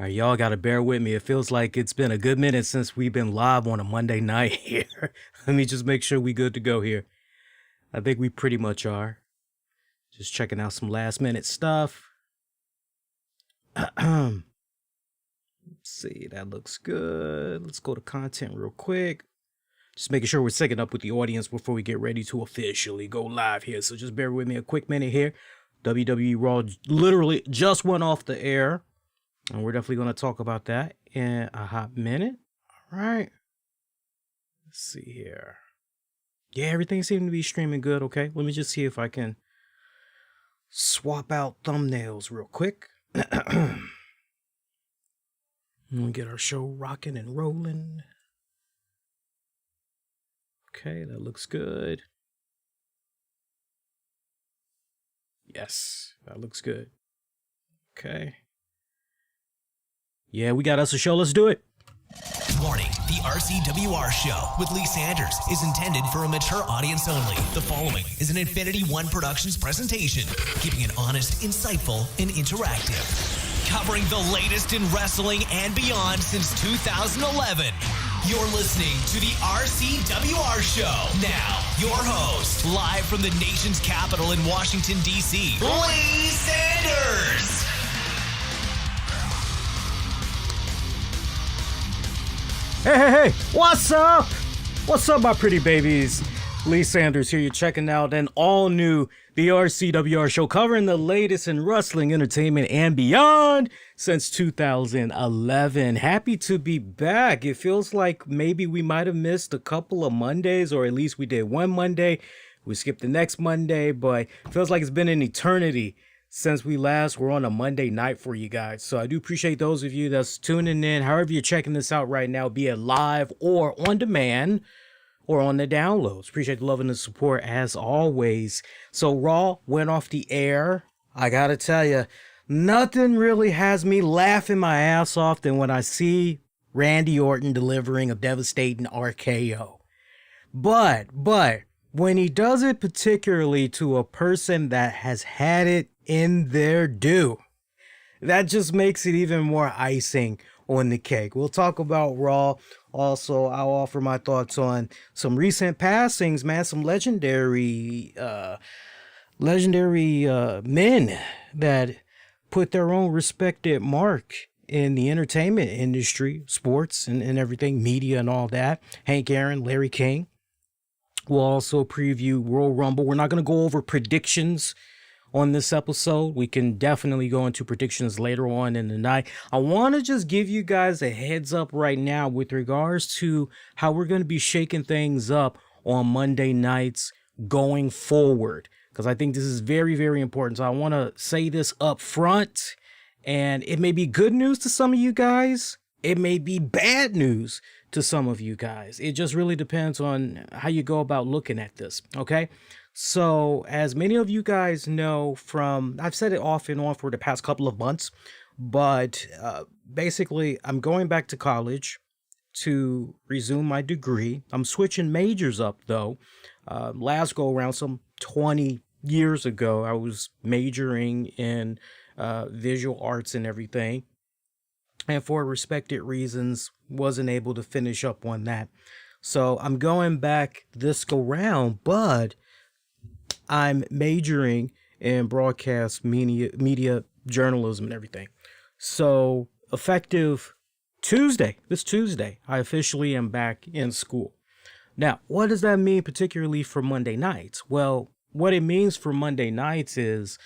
All right, y'all got to bear with me. It feels like it's been a good minute since we've been live on a Monday night here. Let me just make sure we good to go here. I think we pretty much are. Just checking out some last minute stuff. Let's see, that looks good. Let's go to content real quick. Just making sure we're syncing up with the audience before we get ready to officially go live here. So just bear with me a quick minute here. WWE RAW literally just went off the air. And we're definitely going to talk about that in a hot minute. All right. Let's see here. Yeah, everything seemed to be streaming good. Okay. Let me just see if I can swap out thumbnails real quick. We'll get our show rocking and rolling. Okay, that looks good. Yes, that looks good. Okay. Yeah, we got us a show. Let's do it. Warning, the RCWR show with Lee Sanders is intended for a mature audience only. The following is an Infinity One Productions presentation, keeping it honest, insightful, and interactive. Covering the latest in wrestling and beyond since 2011. You're listening to the RCWR show. Now, your host, live from the nation's capital in Washington, D.C., Lee Sanders. Hey, what's up? What's up, my pretty babies? Lee Sanders here. You're checking out an all-new The RCWR show covering the latest in wrestling, entertainment, and beyond since 2011. Happy to be back. It feels like maybe we might have missed a couple of Mondays, or at least we did one Monday. We skipped the next Monday, but it feels like it's been an eternity since we last were on a Monday night for you guys. So I do appreciate those of you that's tuning in, however you're checking this out right now, be it live or on demand or on the downloads. Appreciate the love and the support as always. So Raw went off the air. I gotta tell you, nothing really has me laughing my ass off than when I see Randy Orton delivering a devastating RKO. But when he does it particularly to a person that has had it in their due, that just makes it even more icing on the cake. We'll talk about Raw. Also, I'll offer my thoughts on some recent passings, man, some legendary men that put their own respected mark in the entertainment industry, sports and everything, media and all that. Hank Aaron, Larry King. We'll also preview Royal Rumble. We're not going to go over predictions on this episode. We can definitely go into predictions later on in the night. I want to just give you guys a heads up right now with regards to how we're going to be shaking things up on Monday nights going forward, because I think this is very, very important. So I want to say this up front, and it may be good news to some of you guys. It may be bad news to some of you guys. It just really depends on how you go about looking at this, okay? So as many of you guys know from, I've said it off and on for the past couple of months, but basically I'm going back to college to resume my degree. I'm switching majors up though. Last go around some 20 years ago, I was majoring in visual arts and everything. And for respected reasons, wasn't able to finish up on that. So I'm going back this go round, but I'm majoring in broadcast media journalism and everything. So effective this Tuesday, I officially am back in school. Now, what does that mean particularly for Monday nights? Well, what it means for Monday nights is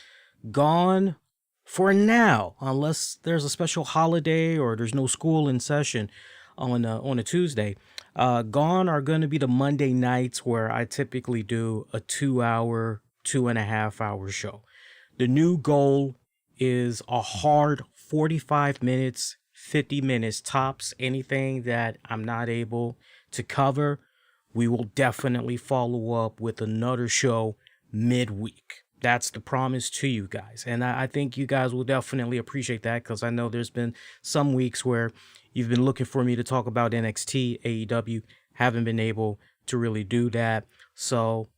gone for now, unless there's a special holiday or there's no school in session on a Tuesday. Gone are going to be the Monday nights where I typically do a 2-hour, 2.5 hour show. The new goal is a hard 45 minutes, 50 minutes tops. Anything that I'm not able to cover, we will definitely follow up with another show midweek. That's the promise to you guys. And I think you guys will definitely appreciate that, because I know there's been some weeks where you've been looking for me to talk about NXT, AEW, haven't been able to really do that. So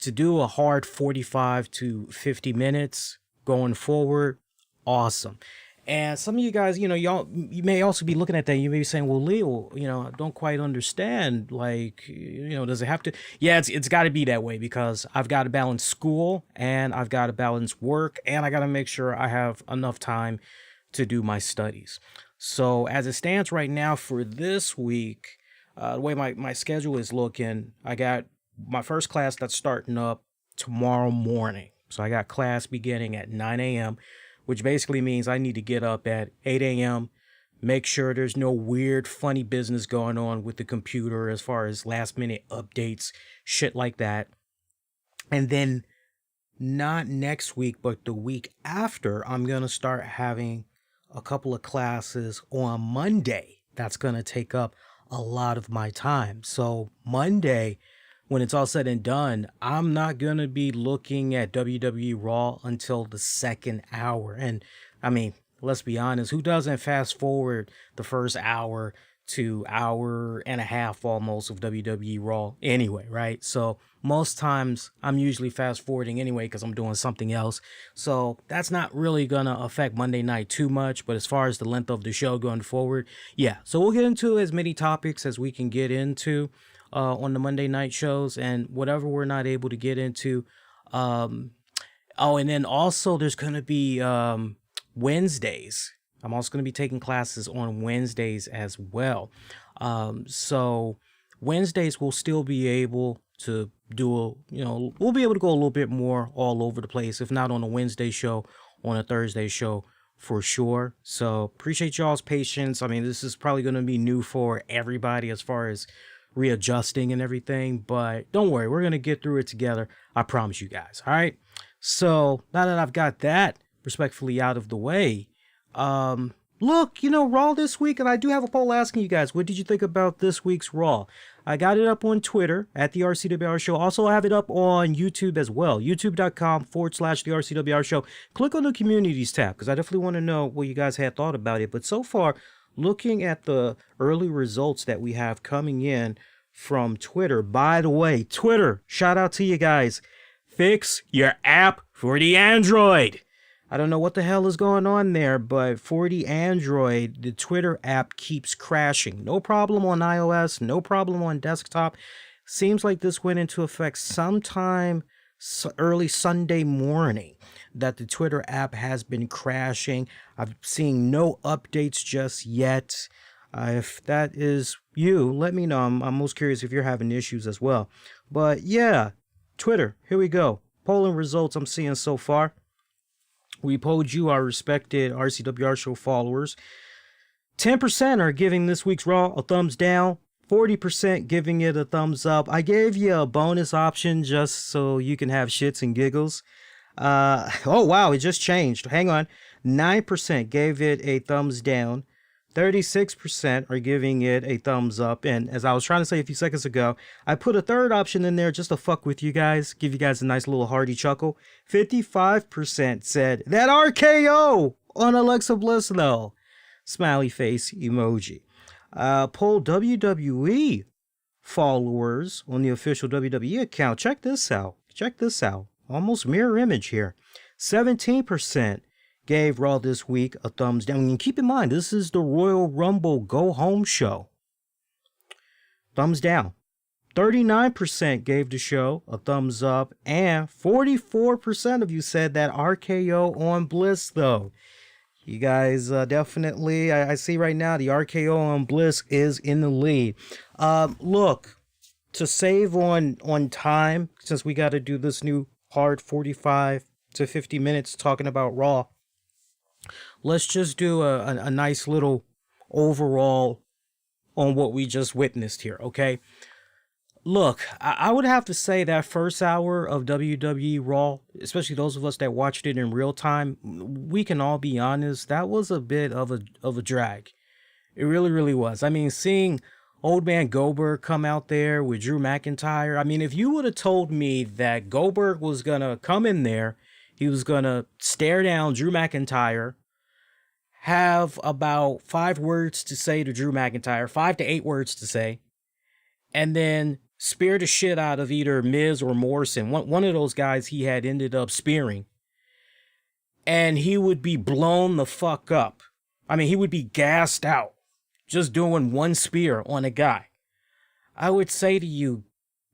to do a hard 45 to 50 minutes going forward, awesome. And some of you guys, you may also be looking at that. You may be saying, well, Leo, I don't quite understand. Like, does it have to? Yeah, it's got to be that way because I've got to balance school and I've got to balance work and I got to make sure I have enough time to do my studies. So as it stands right now for this week, the way my schedule is looking, I got my first class that's starting up tomorrow morning. So I got class beginning at 9 a.m., which basically means I need to get up at 8 a.m., make sure there's no weird, funny business going on with the computer as far as last minute updates, shit like that. And then not next week, but the week after, I'm going to start having a couple of classes on Monday. That's going to take up a lot of my time. So Monday, when it's all said and done, I'm not going to be looking at WWE RAW until the second hour. And I mean, let's be honest, who doesn't fast forward the first hour to hour and a half almost of WWE RAW anyway, right? So most times I'm usually fast forwarding anyway because I'm doing something else. So that's not really going to affect Monday night too much. But as far as the length of the show going forward, yeah. So we'll get into as many topics as we can get into on the Monday night shows, and whatever we're not able to get into. And then also there's going to be Wednesdays. I'm also going to be taking classes on Wednesdays as well. So Wednesdays we'll still be able to do we'll be able to go a little bit more all over the place, if not on a Wednesday show, on a Thursday show for sure. So appreciate y'all's patience. I mean, this is probably going to be new for everybody as far as readjusting and everything, but don't worry, we're going to get through it together. I promise you guys. All right. So now that I've got that respectfully out of the way, look, Raw this week, and I do have a poll asking you guys, what did you think about this week's Raw? I got it up on Twitter at the RCWR Show. Also, I have it up on YouTube as well, youtube.com/the RCWR Show. Click on the communities tab because I definitely want to know what you guys had thought about it. But so far, looking at the early results that we have coming in from Twitter. By the way, Twitter, shout out to you guys. Fix your app for the Android. I don't know what the hell is going on there, but for the Android, the Twitter app keeps crashing. No problem on iOS, no problem on desktop. Seems like this went into effect sometime early Sunday morning, that the Twitter app has been crashing. I'm seeing no updates just yet. If that is you, let me know. I'm most curious if you're having issues as well. But yeah, Twitter, here we go. Polling results I'm seeing so far. We polled you, our respected RCWR Show followers. 10% are giving this week's Raw a thumbs down. 40% giving it a thumbs up. I gave you a bonus option just so you can have shits and giggles. Oh, wow, it just changed. Hang on. 9% gave it a thumbs down. 36% are giving it a thumbs up. And as I was trying to say a few seconds ago, I put a third option in there just to fuck with you guys, give you guys a nice little hearty chuckle. 55% said that RKO on Alexa Bliss, though. Smiley face emoji. Poll WWE followers on the official WWE account. Check this out. Almost mirror image here. 17% gave Raw this week a thumbs down. And keep in mind, this is the Royal Rumble Go Home show. Thumbs down. 39% gave the show a thumbs up. And 44% of you said that RKO on Bliss, though. You guys definitely, I see right now, the RKO on Bliss is in the lead. Look, to save on time, since we got to do this new hard 45 to 50 minutes talking about Raw, let's just do a nice little overall on what we just witnessed here, okay? Look, I would have to say that first hour of WWE RAW, especially those of us that watched it in real time, we can all be honest, that was a bit of a drag. It really, really was. I mean, seeing Old Man Goldberg come out there with Drew McIntyre, I mean, if you would have told me that Goldberg was going to come in there, he was going to stare down Drew McIntyre, have about 5 words to say to Drew McIntyre, 5 to 8 words to say, and then spear the shit out of either Miz or Morrison, one of those guys he had ended up spearing. and he would be blown the fuck up. I mean, he would be gassed out just doing one spear on a guy. I would say to you,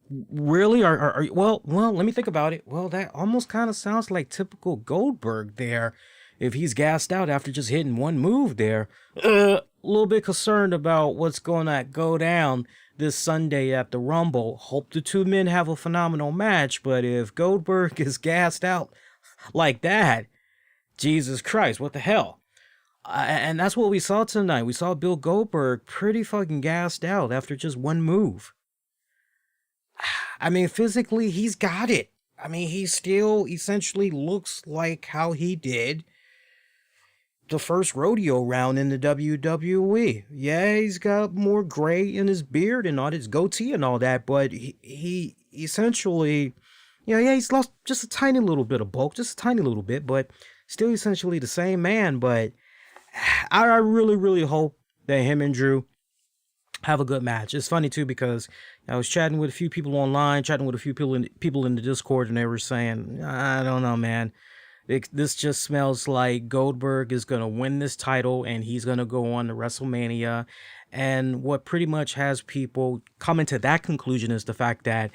really? Well, let me think about it. Well, that almost kind of sounds like typical Goldberg there. If he's gassed out after just hitting one move there. A little bit concerned about what's going to go down this Sunday at the Rumble. Hope the two men have a phenomenal match, but if Goldberg is gassed out like that, Jesus Christ, what the hell? And that's what we saw tonight. We saw Bill Goldberg pretty fucking gassed out after just one move. I mean, physically, he's got it. I mean, he still essentially looks like how he did the first rodeo round in the WWE. Yeah, he's got more gray in his beard and all his goatee and all that, but he essentially, he's lost just a tiny little bit of bulk, just a tiny little bit, but still essentially the same man. But I really, really hope that him and Drew have a good match. It's funny too because I was chatting with a few people online, chatting with a few people in the Discord, and they were saying, I don't know, man. This just smells like Goldberg is going to win this title and he's going to go on to WrestleMania. And what pretty much has people coming to that conclusion is the fact that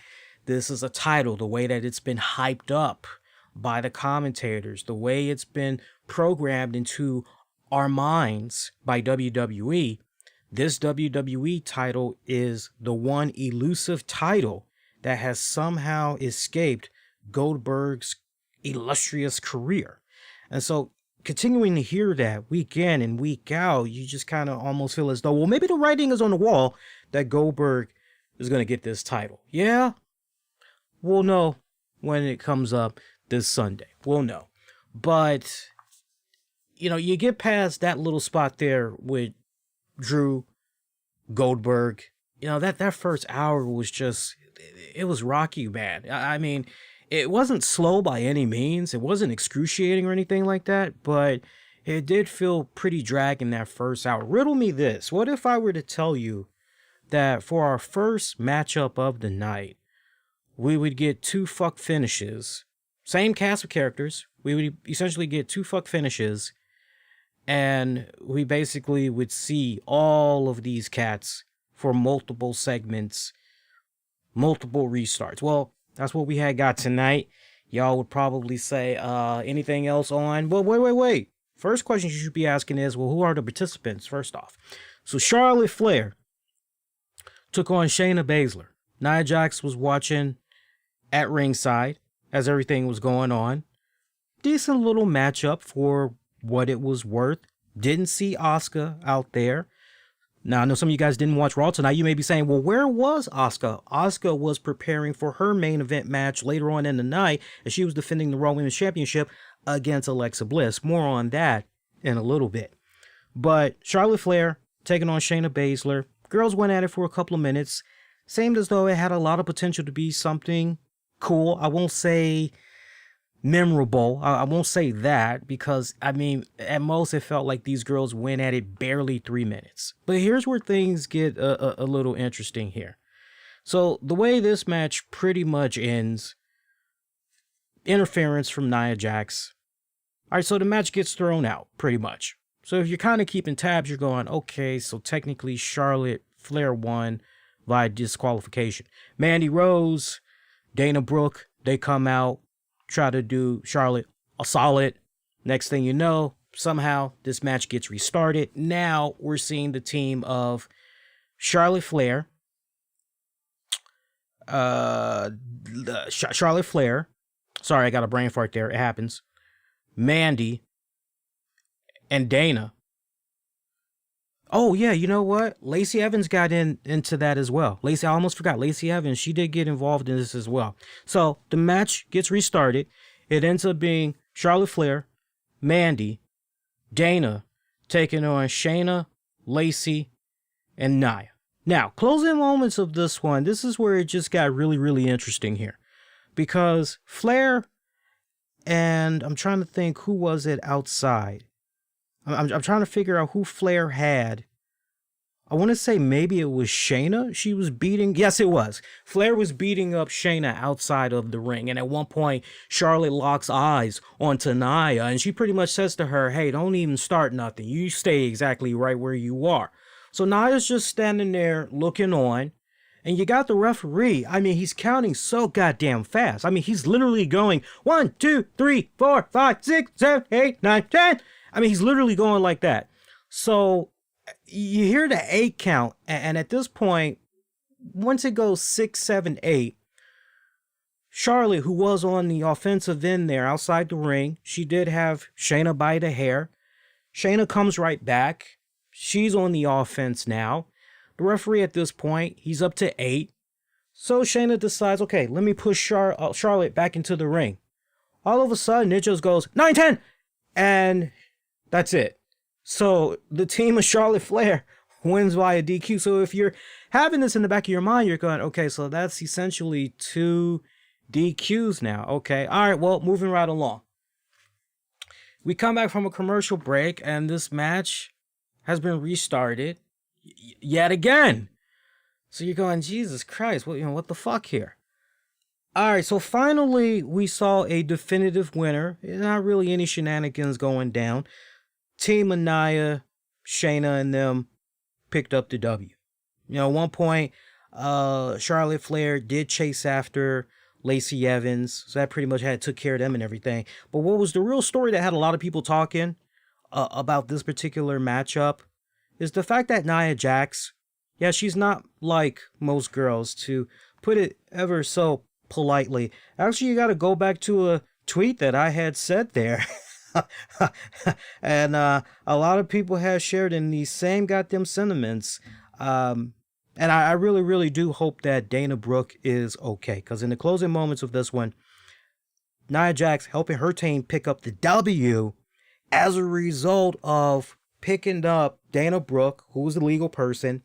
this is a title, the way that it's been hyped up by the commentators, the way it's been programmed into our minds by WWE. This WWE title is the one elusive title that has somehow escaped Goldberg's illustrious career. And so continuing to hear that week in and week out, you just kind of almost feel as though, well, maybe the writing is on the wall that Goldberg is going to get this title. Yeah, we'll know when it comes up this Sunday. We'll know. But, you get past that little spot there with Drew, Goldberg, that first hour was just, it was rocky, man. I mean, it wasn't slow by any means. It wasn't excruciating or anything like that, but it did feel pretty dragging that first hour. Riddle me this. What if I were to tell you that for our first matchup of the night, we would get two fuck finishes, same cast of characters. We would essentially get two fuck finishes, and we basically would see all of these cats for multiple segments, multiple restarts. Well, that's what we got tonight. Y'all would probably say, anything else on? Well, wait. First question you should be asking is, well, who are the participants, first off? So Charlotte Flair took on Shayna Basler. Nia Jax was watching at ringside as everything was going on. Decent little matchup for what it was worth. Didn't see Asuka out there. Now, I know some of you guys didn't watch Raw tonight. You may be saying, well, where was Asuka? Asuka was preparing for her main event match later on in the night as she was defending the Raw Women's Championship against Alexa Bliss. More on that in a little bit. But Charlotte Flair taking on Shayna Basler. Girls went at it for a couple of minutes. Seemed as though it had a lot of potential to be something cool. I won't say memorable. I won't say that because, I mean, at most it felt like these girls went at it barely 3 minutes. But here's where things get a little interesting here. So the way this match pretty much ends, interference from Nia Jax. All right, so the match gets thrown out pretty much. So if you're kind of keeping tabs, you're going, okay, so technically Charlotte Flair won via disqualification. Mandy Rose, Dana Brooke, they come out, try to do Charlotte a solid. Next thing you know, somehow this match gets restarted. Now we're seeing the team of Charlotte Flair, Charlotte Flair. Sorry, I got a brain fart there. It happens. Mandy and Dana. Oh yeah, you know what? Lacey Evans got into that as well. I almost forgot. Lacey Evans, she did get involved in this as well. So the match gets restarted. It ends up being Charlotte Flair, Mandy, Dana taking on Shayna, Lacey, and Nia. Now, closing moments of this one, this is where it just got really, really interesting here. Because Flair and I'm trying to think who was it outside. I'm trying to figure out who Flair had I want to say maybe it was Shayna she was beating. Yes, it was. Flair was beating up Shayna outside of the ring. And at one point, Charlotte locks eyes onto Nia. And she pretty much says to her, hey, don't even start nothing. You stay exactly right where you are. So Nia's just standing there looking on. And you got the referee. I mean, he's counting so goddamn fast. I mean, he's literally going 1, 2, 3, 4, 5, 6, 7, 8, 9, 10. I mean, he's literally going like that. So you hear the 8 count. And at this point, once it goes 6, 7, 8, Charlotte, who was on the offensive end there outside the ring, she did have Shayna by the hair. Shayna comes right back. She's on the offense now. The referee at this point, he's up to 8. So Shayna decides, okay, let me push Charlotte back into the ring. All of a sudden, it just goes 9, 10. And that's it. So the team of Charlotte Flair wins via DQ. So if you're having this in the back of your mind, you're going, okay, so that's essentially 2 DQs now. Okay. All right. Well, moving right along. We come back from a commercial break and this match has been restarted yet again. So you're going, Jesus Christ, what the fuck here? All right, so finally we saw a definitive winner. Not really any shenanigans going down. Team of Nia, Shayna, and them picked up the W. At one point, Charlotte Flair did chase after Lacey Evans, so that pretty much took care of them and everything. But what was the real story that had a lot of people talking about this particular matchup is the fact that Nia Jax, yeah, she's not like most girls, to put it ever so politely. Actually, you got to go back to a tweet that I had said there. And a lot of people have shared in these same goddamn sentiments. And I really, really do hope that Dana Brooke is okay. Because in the closing moments of this one, Nia Jax helping her team pick up the W as a result of picking up Dana Brooke, who was the legal person,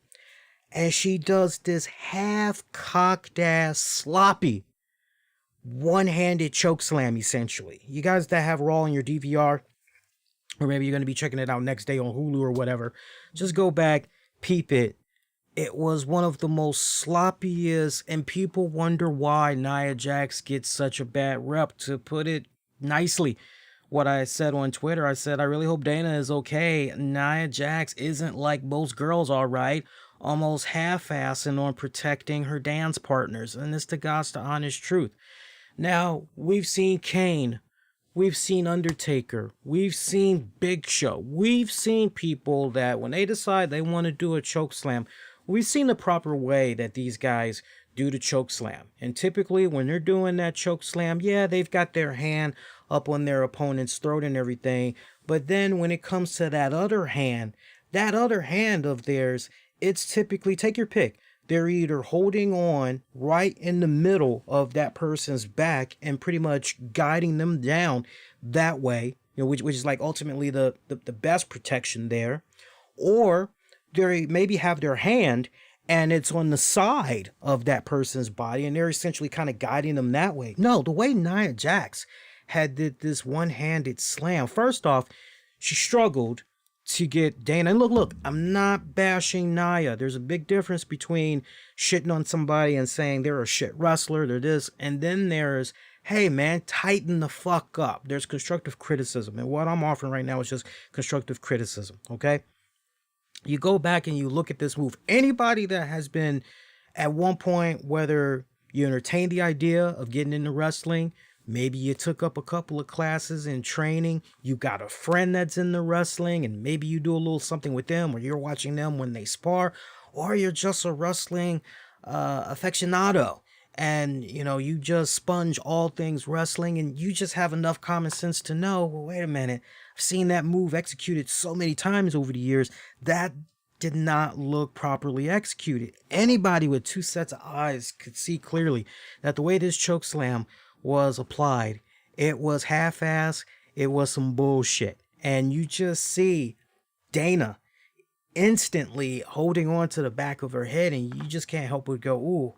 and she does this half-cocked ass, sloppy, one-handed choke slam, essentially. You guys that have Raw in your DVR, or maybe you're going to be checking it out next day on Hulu or whatever, just go back, peep it. It was one of the most sloppiest, and people wonder why Nia Jax gets such a bad rep, to put it nicely. What I said on Twitter, I said, I really hope Dana is okay. Nia Jax isn't like most girls, all right, almost half-assing on protecting her dance partners. And it's the God's the honest truth. Now, we've seen Kane. We've seen Undertaker. We've seen Big Show. We've seen people that when they decide they want to do a choke slam, we've seen the proper way that these guys do the choke slam. And typically when they're doing that choke slam, yeah, they've got their hand up on their opponent's throat and everything. But then when it comes to that other hand of theirs, it's typically, take your pick. They're either holding on right in the middle of that person's back and pretty much guiding them down that way, which is like ultimately the best protection there. Or they maybe have their hand and it's on the side of that person's body and they're essentially kind of guiding them that way. No, the way Nia Jax had this one-handed slam. First off, she struggled to get Dana. And look, I'm not bashing Nia. There's a big difference between shitting on somebody and saying they're a shit wrestler, they're this, and then there's, hey man, tighten the fuck up. There's constructive criticism. And what I'm offering right now is just constructive criticism, okay? You go back and you look at this move. Anybody that has been at one point, whether you entertain the idea of getting into wrestling, maybe you took up a couple of classes in training, you got a friend that's in the wrestling, and maybe you do a little something with them, or you're watching them when they spar, or you're just a wrestling aficionado, and you just sponge all things wrestling, and you just have enough common sense to know, well, wait a minute, I've seen that move executed so many times over the years, that did not look properly executed. Anybody with 2 sets of eyes could see clearly that the way this choke slam was applied, it was half-ass, it was some bullshit. And you just see Dana instantly holding on to the back of her head, and you just can't help but go, ooh,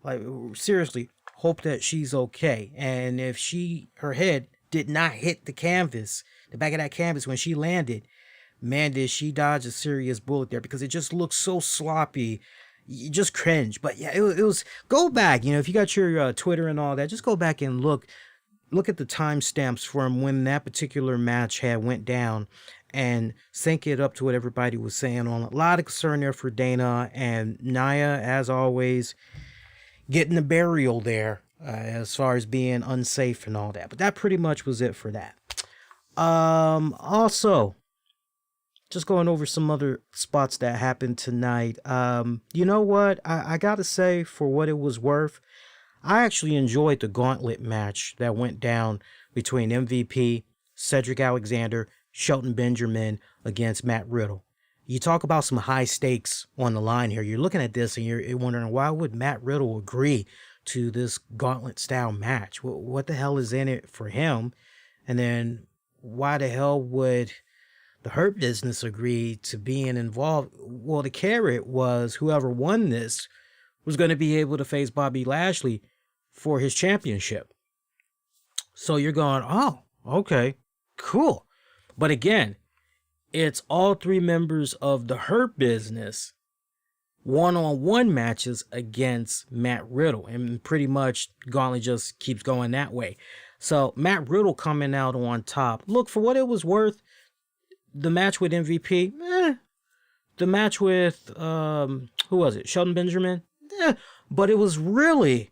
like, seriously, hope that she's okay. And if her head did not hit the canvas, the back of that canvas when she landed, man, did she dodge a serious bullet there, because it just looks so sloppy. You just cringe. But yeah, it was, go back, if you got your Twitter and all that, just go back and look at the timestamps from when that particular match had went down, and sync it up to what everybody was saying on. A lot of concern there for Dana, and Nia, as always, getting the burial there, as far as being unsafe and all that. But that pretty much was it for that. Also, just going over some other spots that happened tonight. You know what? I gotta say, for what it was worth, I actually enjoyed the gauntlet match that went down between MVP, Cedric Alexander, Shelton Benjamin against Matt Riddle. You talk about some high stakes on the line here. You're looking at this and you're wondering, why would Matt Riddle agree to this gauntlet style match? What the hell is in it for him? And then why the hell would the Hurt Business agree to being involved? Well, the carrot was whoever won this was going to be able to face Bobby Lashley for his championship. So you're going, oh, okay, cool. But again, it's all three members of the Hurt Business one-on-one matches against Matt Riddle. And pretty much Gauntlet just keeps going that way. So Matt Riddle coming out on top. Look, for what it was worth, the match with MVP, the match with, who was it? Shelton Benjamin? But it was really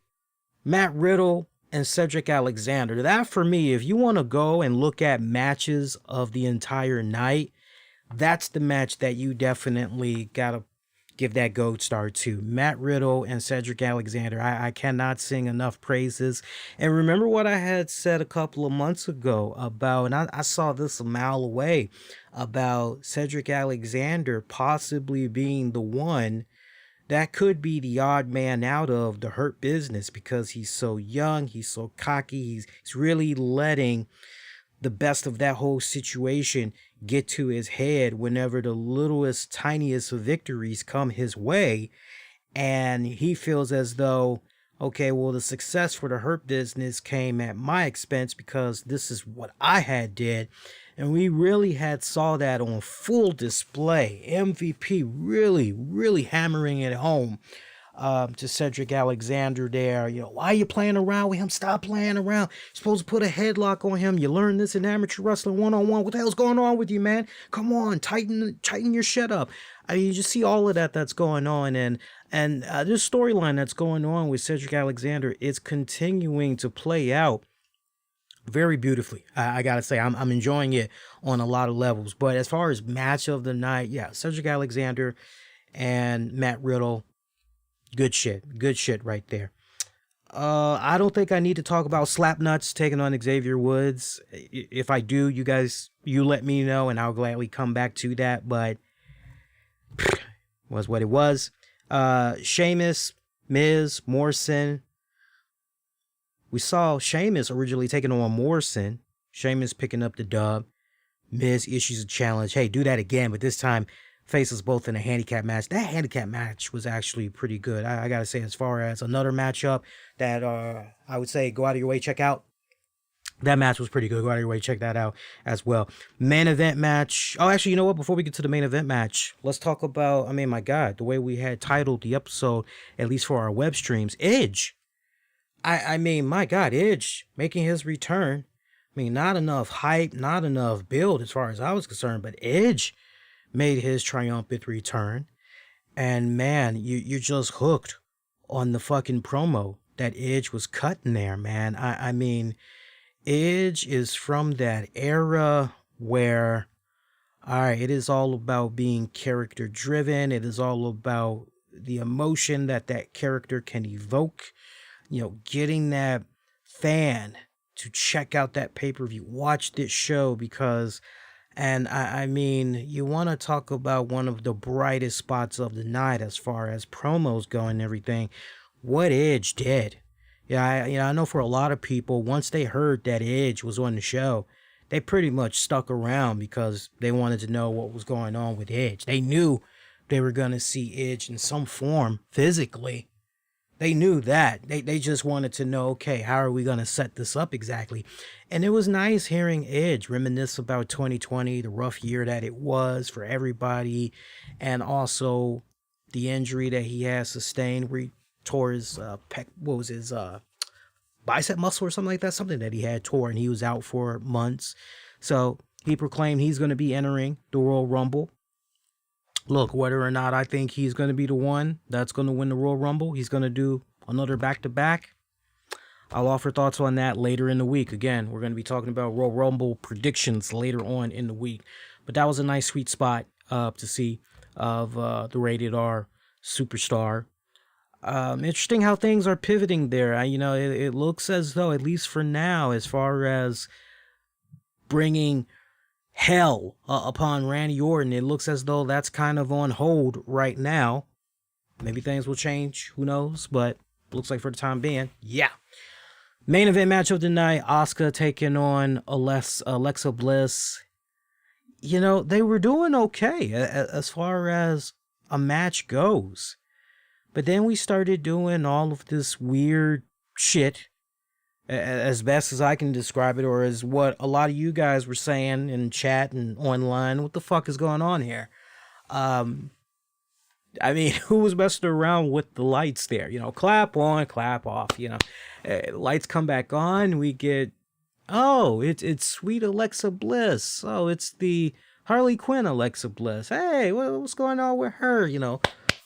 Matt Riddle and Cedric Alexander. That, for me, if you want to go and look at matches of the entire night, that's the match that you definitely got to give that gold star to. Matt Riddle and Cedric Alexander. I cannot sing enough praises. And remember what I had said a couple of months ago about, and I saw this a mile away, about Cedric Alexander possibly being the one that could be the odd man out of the Hurt Business, because he's so young, he's so cocky, he's really letting the best of that whole situation get to his head whenever the littlest, tiniest of victories come his way. And he feels as though, okay, well, the success for the Hurt Business came at my expense because this is what I had did. And we really had saw that on full display. MVP really hammering it home to Cedric Alexander there. Why are you playing around with him? Stop playing around. You're supposed to put a headlock on him. You learn this in amateur wrestling one-on-one. What the hell's going on with you, man? Come on, tighten your shit up. I mean, you just see all of that that's going on. And this storyline that's going on with Cedric Alexander is continuing to play out very beautifully. I gotta say, I'm enjoying it on a lot of levels. But as far as match of the night, yeah, Cedric Alexander and Matt Riddle, good shit right there. I don't think I need to talk about Slapnuts taking on Xavier Woods. If I do, you let me know and I'll gladly come back to that. But was what it was. Sheamus, Miz, Morrison. We saw Sheamus originally taking on Morrison. Sheamus picking up the dub. Miz issues a challenge. Hey, do that again, but this time faces both in a handicap match. That handicap match was actually pretty good. I gotta say, as far as another matchup that I would say go out of your way, check out. That match was pretty good. Go out of your way, check that out as well. Main event match. Oh, actually, you know what? Before we get to the main event match, let's talk about, I mean, my God, the way we had titled the episode, at least for our web streams, Edge. I mean, my God, Edge making his return. I mean, not enough hype, not enough build as far as I was concerned, but Edge made his triumphant return. And man, you're just hooked on the fucking promo that Edge was cutting there, man. I mean, Edge is from that era where, all right, it is all about being character driven. It is all about the emotion that character can evoke. Getting that fan to check out that pay-per-view, watch this show, because, and I mean, you want to talk about one of the brightest spots of the night as far as promos go and everything, what Edge did. I know for a lot of people, once they heard that Edge was on the show, they pretty much stuck around because they wanted to know what was going on with Edge. They knew they were going to see Edge in some form physically. They knew that. They just wanted to know, okay, how are we going to set this up exactly? And it was nice hearing Edge reminisce about 2020, the rough year that it was for everybody, and also the injury that he has sustained where he tore his bicep muscle or something like that, something that he had tore and he was out for months. So he proclaimed he's going to be entering the Royal Rumble. Look, whether or not I think he's going to be the one that's going to win the Royal Rumble, he's going to do another back-to-back. I'll offer thoughts on that later in the week. Again, we're going to be talking about Royal Rumble predictions later on in the week. But that was a nice sweet spot to see of the Rated R superstar. Interesting how things are pivoting there. It looks as though, at least for now, as far as bringing hell upon Randy Orton, it looks as though that's kind of on hold right now. Maybe things will change, who knows, but looks like for the time being, yeah. Main event match of the night, Asuka taking on Alexa Bliss. They were doing okay as far as a match goes. But then we started doing all of this weird shit, as best as I can describe it, or as what a lot of you guys were saying in chat and online. What the fuck is going on here? Who was messing around with the lights there? Clap on, clap off. Lights come back on. We get, it's sweet Alexa Bliss. Oh, it's the Harley Quinn Alexa Bliss. Hey, what's going on with her?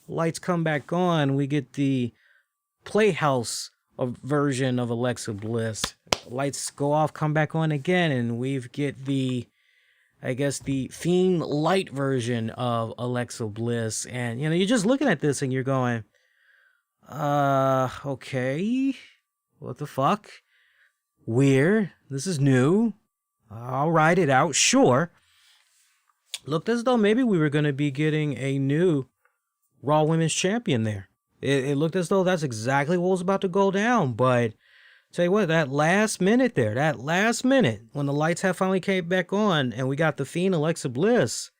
Lights come back on. We get the Playhouse version of Alexa Bliss. Lights go off, come back on again, and we get the Fiend Light version of Alexa Bliss. And you're just looking at this and you're going, okay, what the fuck? Weird. This is new. I'll ride it out, sure. Looked as though maybe we were going to be getting a new Raw Women's Champion there. It looked as though that's exactly what was about to go down. But tell you what, that last minute, when the lights have finally came back on and we got the Fiend Alexa Bliss,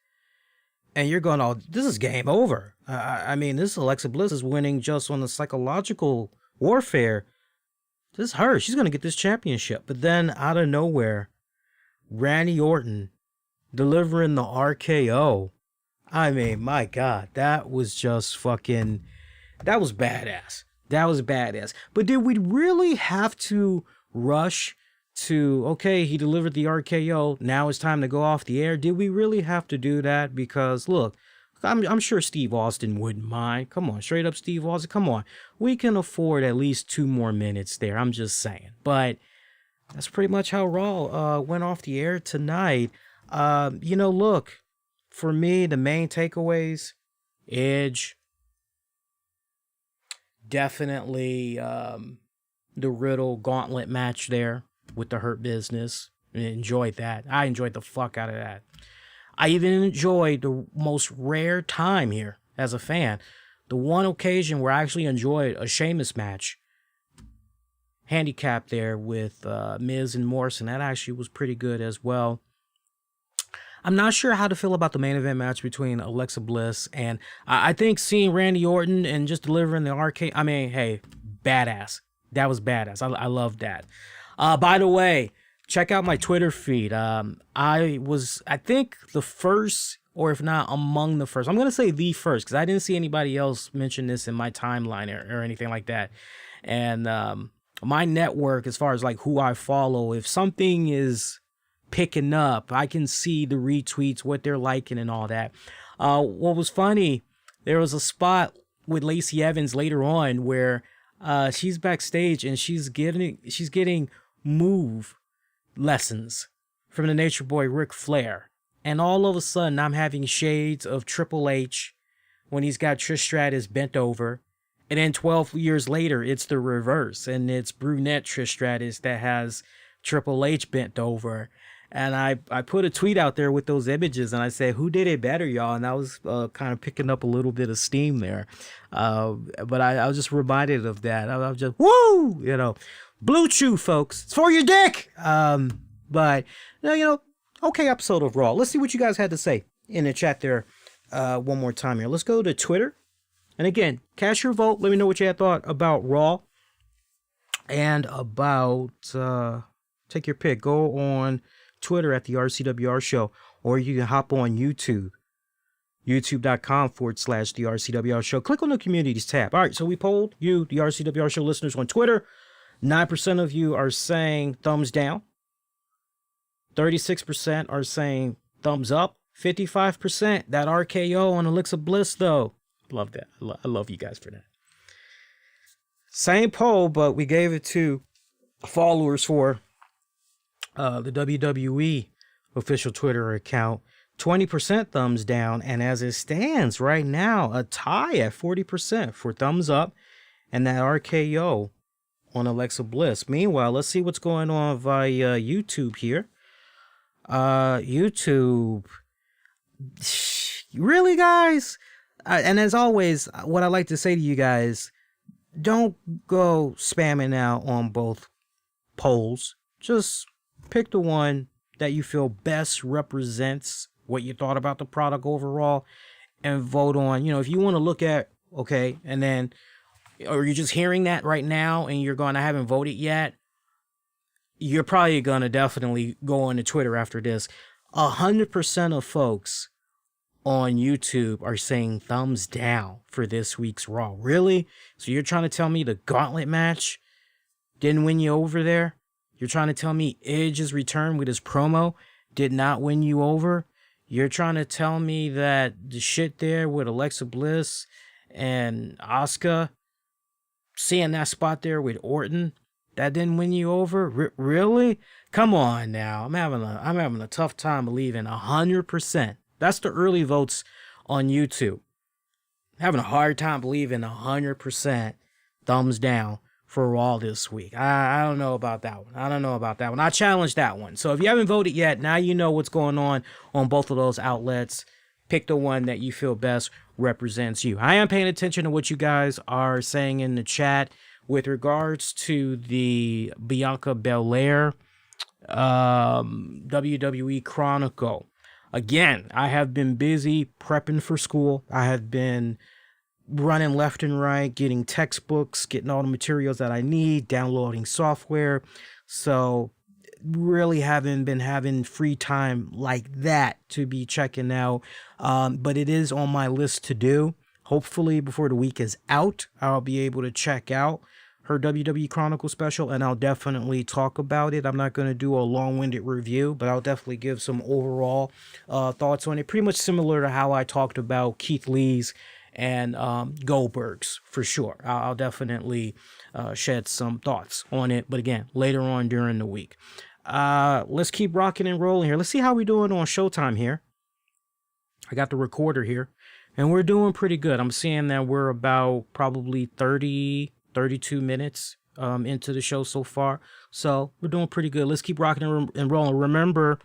and you're going, oh, this is game over. This Alexa Bliss is winning just on the psychological warfare. This is her. She's going to get this championship. But then out of nowhere, Randy Orton delivering the RKO. My God, that was just fucking, that was badass. That was badass. But did we really have to rush to, okay, he delivered the RKO, now it's time to go off the air? Did we really have to do that? Because look, I'm sure Steve Austin wouldn't mind. Come on, straight up Steve Austin, come on. We can afford at least 2 more minutes there, I'm just saying. But that's pretty much how Raw went off the air tonight. Look, for me, the main takeaways, Edge, definitely the Riddle gauntlet match there with the Hurt Business. I enjoyed that. I enjoyed the fuck out of that. I even enjoyed the most rare time here as a fan. The one occasion where I actually enjoyed a Sheamus match. Handicap there with Miz and Morrison. That actually was pretty good as well. I'm not sure how to feel about the main event match between Alexa Bliss and I think seeing Randy Orton and just delivering the arcade. Hey, badass. That was badass. I love that. By the way, check out my Twitter feed. I think the first, or if not among the first, I'm going to say the first, because I didn't see anybody else mention this in my timeline or anything like that. And my network, as far as like who I follow, if something is picking up, I can see the retweets, what they're liking and all that. What was funny, there was a spot with Lacey Evans later on where she's backstage and she's getting move lessons from the Nature Boy Ric Flair, and all of a sudden I'm having shades of Triple H when he's got Trish Stratus bent over, and then 12 years later it's the reverse and it's brunette Trish Stratus that has Triple H bent over. And I put a tweet out there with those images and I said, who did it better, y'all? And I was kind of picking up a little bit of steam there. But I was just reminded of that. I was just, woo, Blue Chew, folks. It's for your dick. But, okay episode of Raw. Let's see what you guys had to say in the chat there one more time here. Let's go to Twitter. And again, cast your vote. Let me know what you had thought about Raw and about, take your pick. Go on Twitter at the RCWR show, or you can hop on YouTube, youtube.com/the RCWR show. Click on the communities tab. All right, so we polled you, the RCWR show listeners, on Twitter. 9% of you are saying thumbs down. 36% are saying thumbs up. 55%, that RKO on Elixir Bliss, though. Love that. I love you guys for that. Same poll, but we gave it to followers for the WWE official Twitter account. 20% thumbs down, and as it stands right now, a tie at 40% for thumbs up and that RKO on Alexa Bliss. Meanwhile, let's see what's going on via YouTube here. YouTube. Really, guys? And as always, what I like to say to you guys, don't go spamming out on both polls. Just pick the one that you feel best represents what you thought about the product overall and vote on. If you want to look at, okay, and then, or you're just hearing that right now and you're going, I haven't voted yet, you're probably going to definitely go on to Twitter after this. 100% of folks on YouTube are saying thumbs down for this week's Raw. Really? So you're trying to tell me the gauntlet match didn't win you over there? You're trying to tell me Edge's return with his promo did not win you over? You're trying to tell me that the shit there with Alexa Bliss and Asuka, seeing that spot there with Orton, that didn't win you over? Really? Come on now. I'm having a tough time believing 100%. That's the early votes on YouTube. Having a hard time believing 100% thumbs down for Raw this week. I don't know about that one. I challenge that one. So if you haven't voted yet, now you know what's going on both of those outlets. Pick the one that you feel best represents you. I am paying attention to what you guys are saying in the chat with regards to the Bianca Belair WWE Chronicle. Again, I have been busy prepping for school. I have been running left and right, getting textbooks, getting all the materials that I need, downloading software. So really haven't been having free time like that to be checking out. But it is on my list to do. Hopefully before the week is out, I'll be able to check out her WWE Chronicle special, and I'll definitely talk about it. I'm not going to do a long-winded review, but I'll definitely give some overall thoughts on it. Pretty much similar to how I talked about Keith Lee's and Goldberg's, for sure. I'll definitely shed some thoughts on it, but again, later on during the week. Let's keep rocking and rolling here. Let's see how we're doing on Showtime here. I got the recorder here, and we're doing pretty good. I'm seeing that we're about probably 32 minutes into the show so far. So we're doing pretty good. Let's keep rocking and rolling. Remember,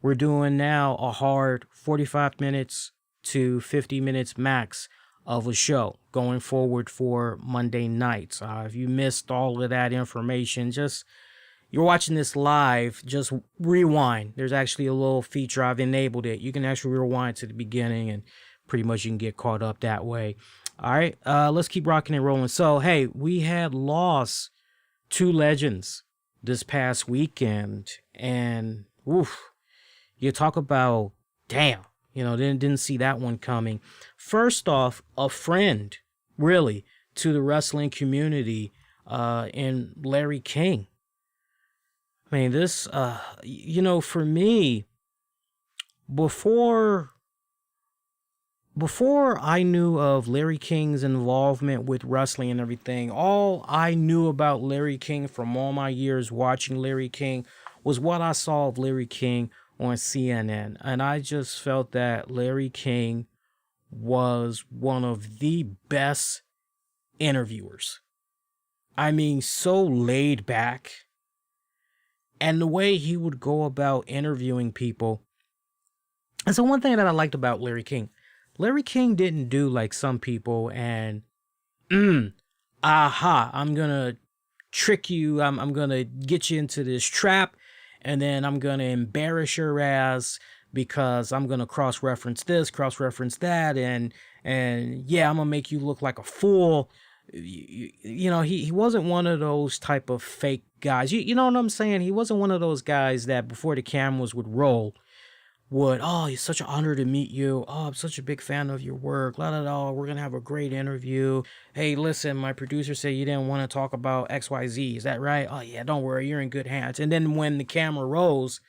we're doing now a hard 45 minutes to 50 minutes max of a show going forward for Monday nights. If you missed all of that information, you're watching this live, just rewind. There's actually a little feature. I've enabled it. You can actually rewind to the beginning and pretty much you can get caught up that way. All right, let's keep rocking and rolling. So, hey, we had lost two legends this past weekend, and oof, you talk about, damn, didn't see that one coming. First off, a friend, really, to the wrestling community, in Larry King. I mean, this, for me, before I knew of Larry King's involvement with wrestling and everything, all I knew about Larry King from all my years watching Larry King was what I saw of Larry King on CNN. And I just felt that Larry King was one of the best interviewers. I mean, so laid back. And the way he would go about interviewing people. And so one thing that I liked about Larry King didn't do like some people and, I'm going to trick you. I'm going to get you into this trap, and then I'm going to embarrass your ass because I'm going to cross-reference this, cross-reference that, and yeah, I'm going to make you look like a fool. You know, he wasn't one of those type of fake guys. You know what I'm saying? He wasn't one of those guys that before the cameras would roll would, oh, it's such an honor to meet you. Oh, I'm such a big fan of your work. La la la. We're gonna have a great interview. Hey, listen, my producer said you didn't want to talk about XYZ. Is that right? Oh yeah, don't worry, you're in good hands. And then when the camera rolls,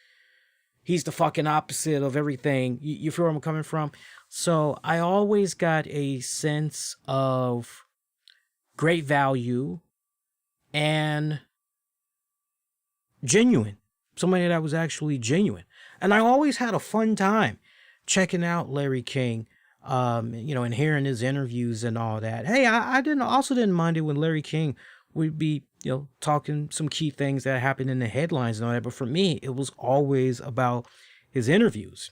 he's the fucking opposite of everything. You feel where I'm coming from? So I always got a sense of great value and genuine. Somebody that was actually genuine. And I always had a fun time checking out Larry King, you know, and hearing his interviews and all that. Hey, I didn't mind it when Larry King would be, you know, talking some key things that happened in the headlines and all that. But for me, it was always about his interviews.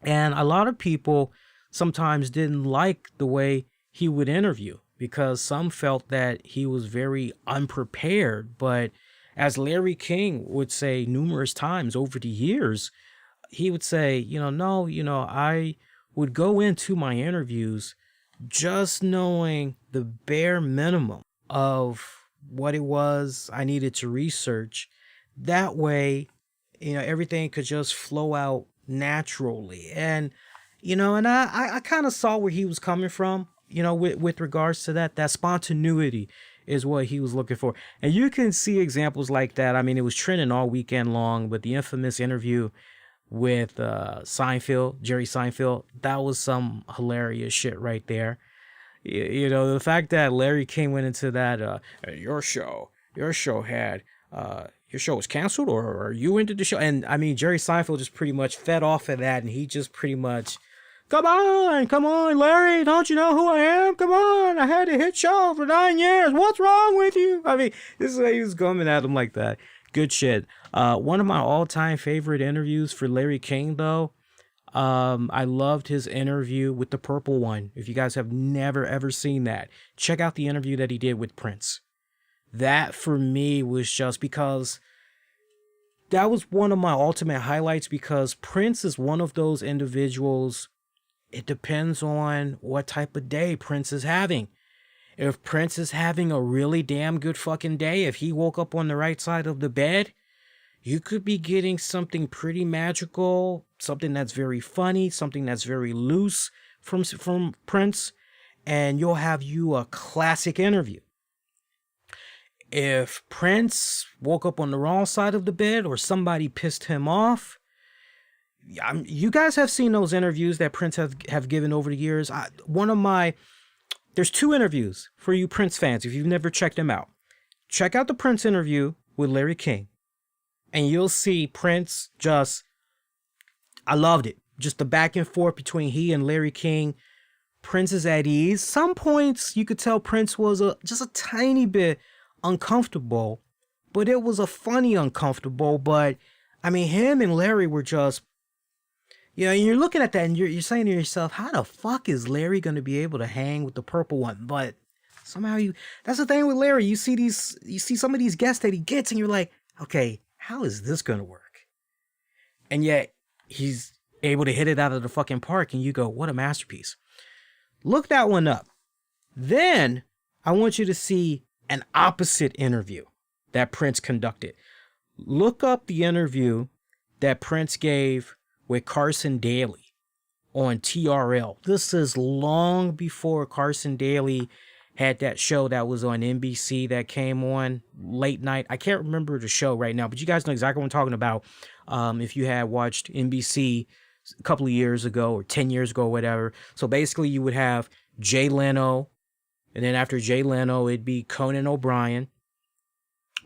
And a lot of people sometimes didn't like the way he would interview because some felt that he was very unprepared. But as Larry King would say numerous times over the years, he would say, you know, no, you know, I would go into my interviews just knowing the bare minimum of what it was I needed to research. That way, you know, everything could just flow out naturally. And, you know, and I kind of saw where he was coming from, you know, with regards to that spontaneity is what he was looking for. And you can see examples like that. I mean, it was trending all weekend long, but the infamous interview with Seinfeld, Jerry Seinfeld, that was some hilarious shit right there. You know, the fact that Larry King went into that, your show had, your show was canceled, or are you into the show? And I mean, Jerry Seinfeld just pretty much fed off of that, and he just pretty much, come on, Larry, don't you know who I am? Come on, I had a hit show for 9 years. What's wrong with you? I mean, this is how he was coming at him like that. Good shit. One of my all-time favorite interviews for Larry King, though, I loved his interview with the Purple One. If you guys have never, ever seen that, check out the interview that he did with Prince. That, for me, was just because that was one of my ultimate highlights, because Prince is one of those individuals. It depends on what type of day Prince is having. If Prince is having a really damn good fucking day, if he woke up on the right side of the bed, you could be getting something pretty magical, something that's very funny, something that's very loose from Prince, and you'll have you a classic interview. If Prince woke up on the wrong side of the bed or somebody pissed him off, you guys have seen those interviews that Prince have given over the years. There's 2 interviews for you Prince fans. If you've never checked them out, check out the Prince interview with Larry King, and you'll see Prince I loved it. Just the back and forth between he and Larry King. Prince is at ease. Some points you could tell Prince was just a tiny bit uncomfortable, but it was a funny uncomfortable. But I mean, him and Larry were just, you know, you're looking at that and you're saying to yourself, how the fuck is Larry going to be able to hang with the Purple One? But somehow that's the thing with Larry. You see some of these guests that he gets and you're like, okay, how is this going to work? And yet he's able to hit it out of the fucking park and you go, what a masterpiece. Look that one up. Then I want you to see an opposite interview that Prince conducted. Look up the interview that Prince gave with Carson Daly on TRL. This is long before Carson Daly had that show that was on NBC that came on late night. I can't remember the show right now, but you guys know exactly what I'm talking about. If you had watched NBC a couple of years ago or 10 years ago or whatever. So basically you would have Jay Leno, and then after Jay Leno, it'd be Conan O'Brien.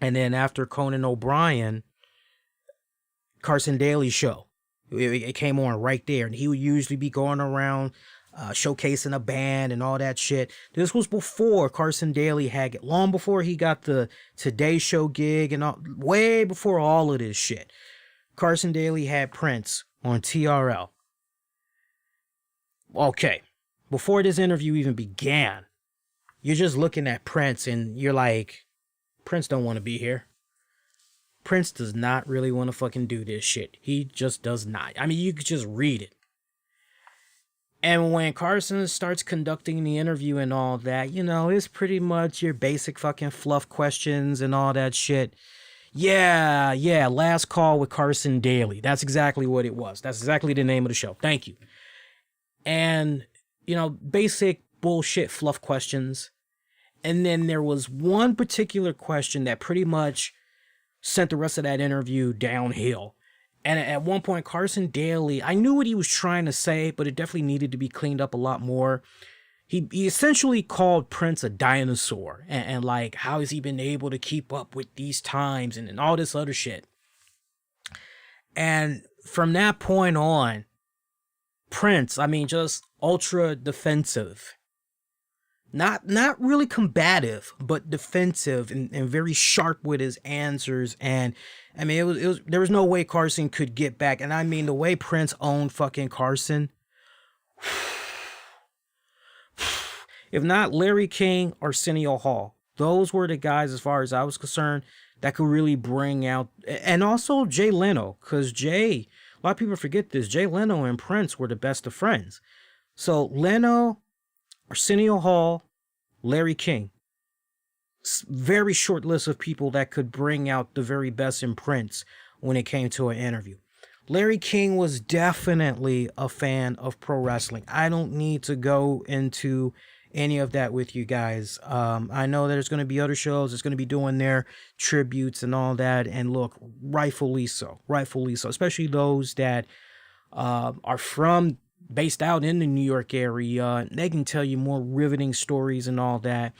And then after Conan O'Brien, Carson Daly's show. It came on right there. And he would usually be going around showcasing a band and all that shit. This was before Carson Daly had, long before he got the Today Show gig and all, way before all of this shit. Carson Daly had Prince on TRL. Okay, before this interview even began, you're just looking at Prince and you're like, Prince don't want to be here. Prince does not really want to fucking do this shit. He just does not. I mean, you could just read it. And when Carson starts conducting the interview and all that, it's pretty much your basic fucking fluff questions and all that shit. Yeah, last call with Carson Daly. That's exactly what it was. That's exactly the name of the show. Thank you. And, basic bullshit fluff questions. And then there was one particular question that pretty much sent the rest of that interview downhill. And at one point, Carson Daly, I knew what he was trying to say, but it definitely needed to be cleaned up a lot more. He essentially called Prince a dinosaur and like, how has he been able to keep up with these times and all this other shit. And from that point on, Prince, just ultra defensive. Not really combative, but defensive and very sharp with his answers. And it was there was no way Carson could get back. And the way Prince owned fucking Carson. If not Larry King, Arsenio Hall. Those were the guys, as far as I was concerned, that could really bring out. And also Jay Leno, because a lot of people forget this. Jay Leno and Prince were the best of friends. So Leno, Arsenio Hall, Larry King. Very short list of people that could bring out the very best in Prince when it came to an interview. Larry King was definitely a fan of pro wrestling. I don't need to go into any of that with you guys. I know there's going to be other shows that's going to be doing their tributes and all that. And look, rightfully so, especially those that are based out in the New York area. They can tell you more riveting stories and all that.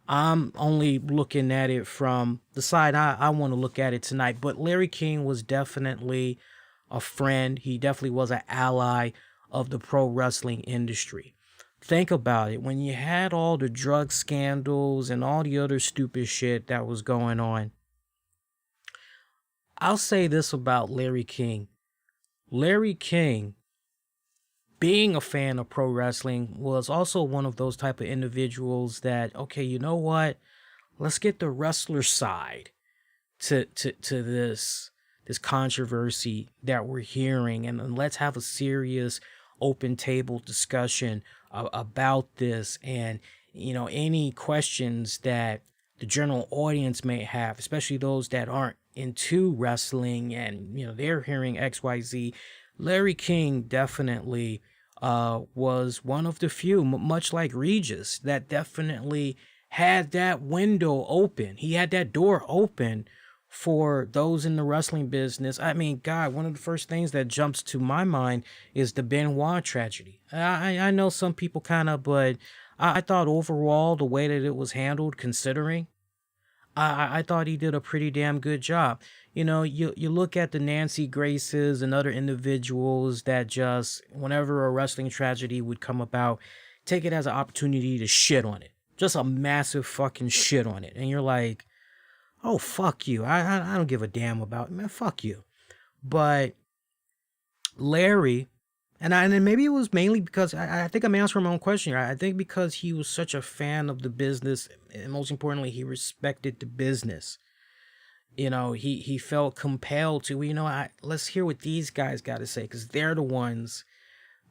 I'm only looking at it from the side I want to look at it tonight. But Larry King was definitely a friend. He definitely was an ally of the pro wrestling industry. Think about it. When you had all the drug scandals and all the other stupid shit that was going on, I'll say this about Larry King. Larry King, being a fan of pro wrestling, was also one of those type of individuals that, okay, you know what? Let's get the wrestler side to this controversy that we're hearing, and let's have a serious open table discussion about this, and any questions that the general audience may have, especially those that aren't into wrestling and they're hearing XYZ. Larry King definitely was one of the few, much like Regis, that definitely had that window open. He had that door open for those in the wrestling business. God, one of the first things that jumps to my mind is the Benoit tragedy. I know some people but I thought overall the way that it was handled, considering, I thought he did a pretty damn good job. You look at the Nancy Graces and other individuals that just, whenever a wrestling tragedy would come about, take it as an opportunity to shit on it. Just a massive fucking shit on it. And you're like, oh, fuck you. I don't give a damn about it, man. Fuck you. But Larry, and maybe it was mainly because I think I'm answering my own question. I think because he was such a fan of the business, and most importantly, he respected the business. He felt compelled to, let's hear what these guys got to say, because they're the ones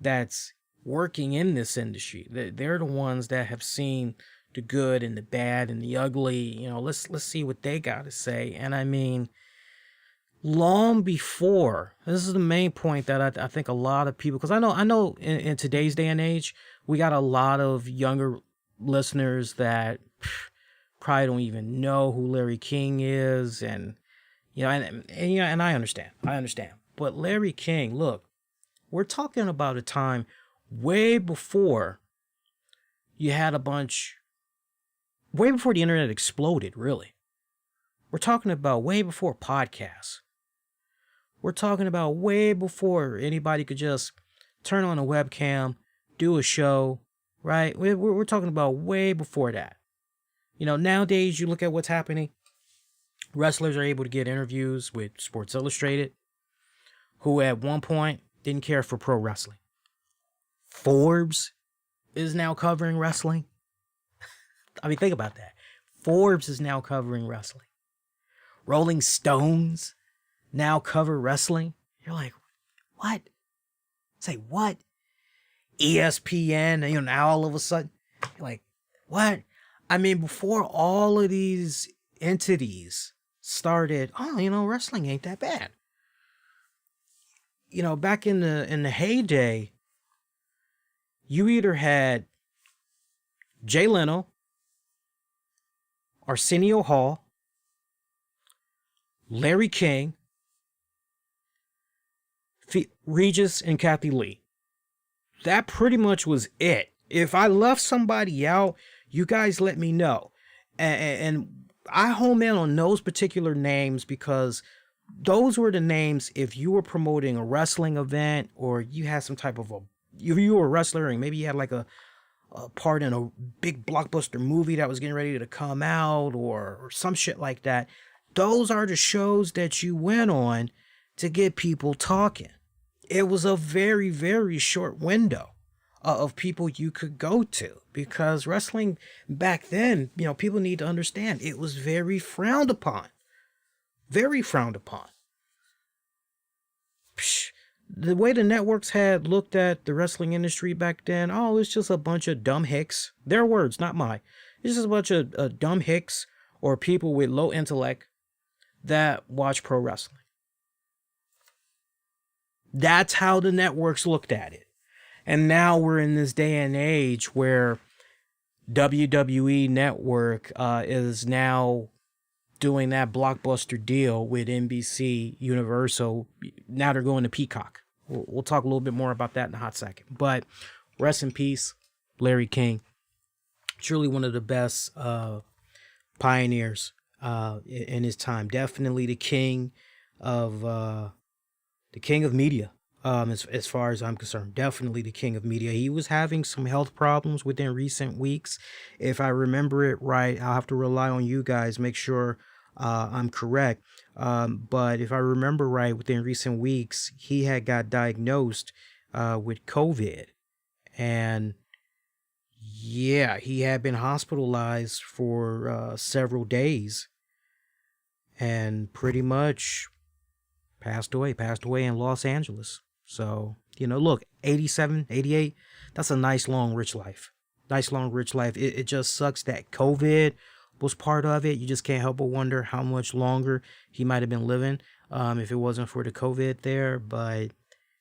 that's working in this industry. They're the ones that have seen the good and the bad and the ugly. Let's see what they got to say. And long before, this is the main point that I think a lot of people, because I know in today's day and age, we got a lot of younger listeners that probably don't even know who Larry King is, and I understand. But Larry King, look, we're talking about a time way before you had way before the internet exploded, really. We're talking about way before podcasts. We're talking about way before anybody could just turn on a webcam, do a show, right? We're talking about way before that. Nowadays, you look at what's happening. Wrestlers are able to get interviews with Sports Illustrated, who at one point didn't care for pro wrestling. Forbes is now covering wrestling. Think about that. Forbes is now covering wrestling. Rolling Stones now cover wrestling. You're like, what? Say what? ESPN, now all of a sudden, you're like, what? I mean, before all of these entities started, wrestling ain't that bad. Back in the heyday, you either had Jay Leno, Arsenio Hall, Larry King, Regis, and Kathy Lee. That pretty much was it. If I left somebody out, you guys let me know. And I home in on those particular names because those were the names if you were promoting a wrestling event or you had some type of if you were a wrestler and maybe you had like a part in a big blockbuster movie that was getting ready to come out or some shit like that. Those are the shows that you went on to get people talking. It was a very, very short window of people you could go to because wrestling back then, people need to understand it was very frowned upon. Very frowned upon. The way the networks had looked at the wrestling industry back then, it's just a bunch of dumb hicks. Their words, not mine. It's just a bunch of dumb hicks or people with low intellect that watch pro wrestling. That's how the networks looked at it. And now we're in this day and age where WWE Network is now doing that blockbuster deal with NBC Universal. Now they're going to Peacock. We'll talk a little bit more about that in a hot second. But rest in peace, Larry King. Truly one of the best pioneers in his time. Definitely the king of media. As far as I'm concerned, definitely the king of media. He was having some health problems within recent weeks. If I remember it right, I'll have to rely on you guys, make sure I'm correct. But if I remember right, within recent weeks, he had got diagnosed with COVID. And yeah, he had been hospitalized for several days and pretty much passed away in Los Angeles. So, look, 87, 88, that's a nice, long, rich life. It just sucks that COVID was part of it. You just can't help but wonder how much longer he might have been living if it wasn't for the COVID there. But,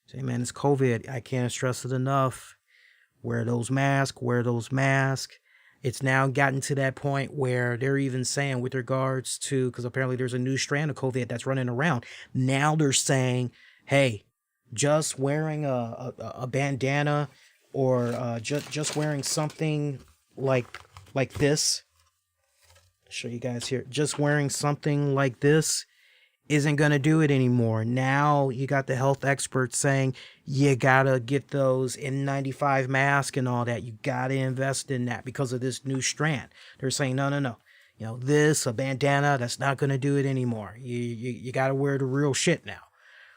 say, man, it's COVID. I can't stress it enough. Wear those masks. It's now gotten to that point where they're even saying with regards to, because apparently there's a new strand of COVID that's running around. Now they're saying, hey, just wearing a bandana or just wearing something like this. I'll show you guys here. Just wearing something like this isn't going to do it anymore. Now you got the health experts saying you got to get those N95 masks and all that. You got to invest in that because of this new strand. They're saying, no. A bandana, that's not going to do it anymore. You got to wear the real shit now.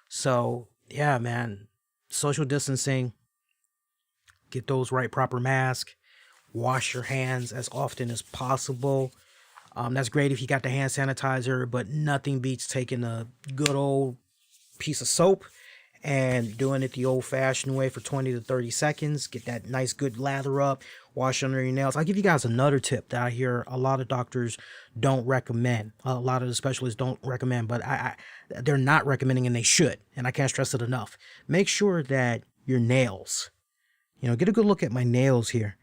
So, yeah, man, social distancing, get those right proper masks, wash your hands as often as possible. That's great if you got the hand sanitizer, but nothing beats taking a good old piece of soap and doing it the old-fashioned way for 20 to 30 seconds. Get that nice good lather up, wash under your nails. I'll give you guys another tip that I hear a lot of doctors don't recommend. A lot of the specialists don't recommend, but they're not recommending, and they should. And I can't stress it enough. Make sure that your nails, get a good look at my nails here.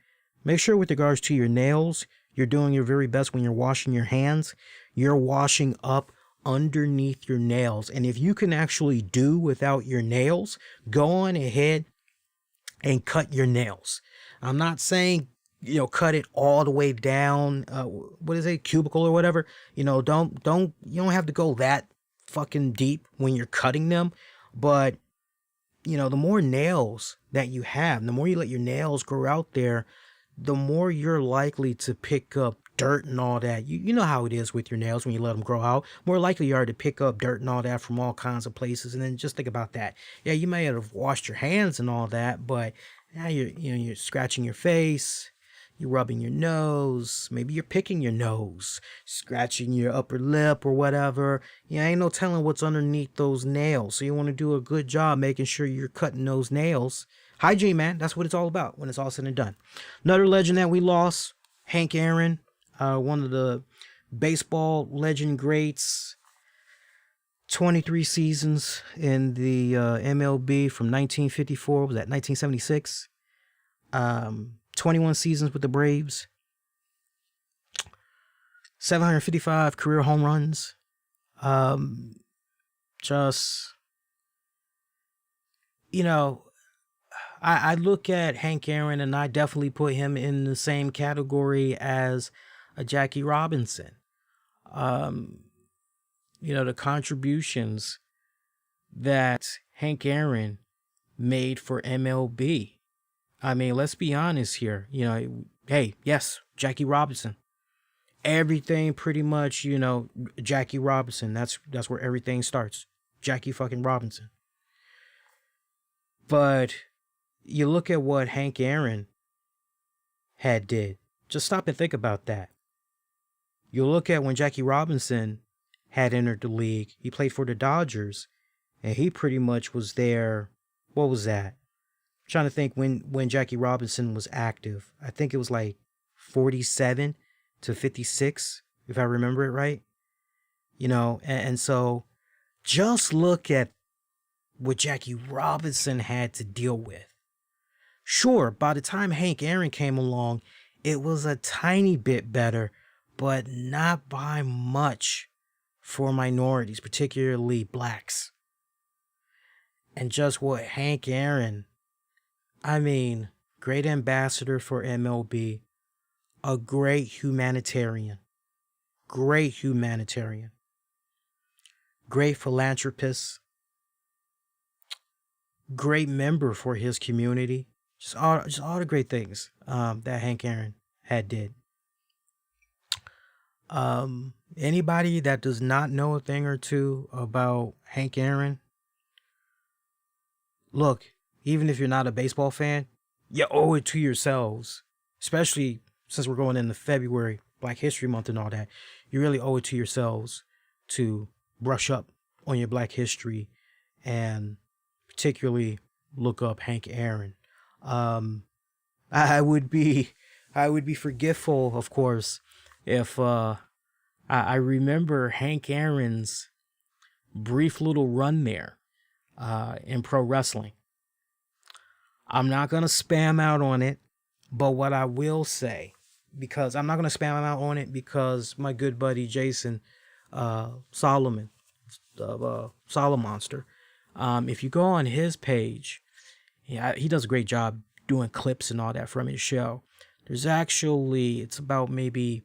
Make sure with regards to your nails, you're doing your very best when you're washing your hands. You're washing up underneath your nails. And if you can actually do without your nails, go on ahead and cut your nails. I'm not saying, cut it all the way down, cubicle or whatever. You don't have to go that fucking deep when you're cutting them. But, the more nails that you have, the more you let your nails grow out there, the more you're likely to pick up dirt and all that. You know how it is with your nails when you let them grow out. More likely you are to pick up dirt and all that from all kinds of places. And then just think about that. Yeah, you may have washed your hands and all that, but now you're scratching your face. You're rubbing your nose. Maybe you're picking your nose, scratching your upper lip or whatever. Yeah, ain't no telling what's underneath those nails. So you want to do a good job making sure you're cutting those nails. Hygiene, man. That's what it's all about when it's all said and done. Another legend that we lost, Hank Aaron, one of the baseball legend greats. 23 seasons in the MLB from 1954, was that 1976? 21 seasons with the Braves. 755 career home runs. Just, you know, I look at Hank Aaron and I definitely put him in the same category as a Jackie Robinson. You know, the contributions that Hank Aaron made for MLB. I mean, let's be honest here. You know, hey, yes, Jackie Robinson. Everything pretty much, you know, Jackie Robinson. That's where everything starts. Jackie fucking Robinson. But you look at what Hank Aaron had did. Just stop and think about that. You look at when Jackie Robinson had entered the league. He played for the Dodgers, and he pretty much was there. What was that? I'm trying to think when Jackie Robinson was active. I think it was like 47 to 56, if I remember it right. You know, and so just look at what Jackie Robinson had to deal with. Sure, by the time Hank Aaron came along, it was a tiny bit better, but not by much for minorities, particularly blacks. And just what Hank Aaron, I mean, great ambassador for MLB, a great humanitarian, great philanthropist, great member for his community, just all the great things that Hank Aaron had did. Anybody that does not know a thing or two about Hank Aaron, look, even if you're not a baseball fan, you owe it to yourselves, especially since we're going into February, Black History Month and all that. You really owe it to yourselves to brush up on your Black history and particularly look up Hank Aaron. I would be forgetful, of course, if I remember Hank Aaron's brief little run there in pro wrestling. I'm not going to spam out on it, but what I will say, because I'm not going to spam out on it because my good buddy Jason Solomon, Solomonster, if you go on his page, yeah, he does a great job doing clips and all that from his show. There's actually, it's about maybe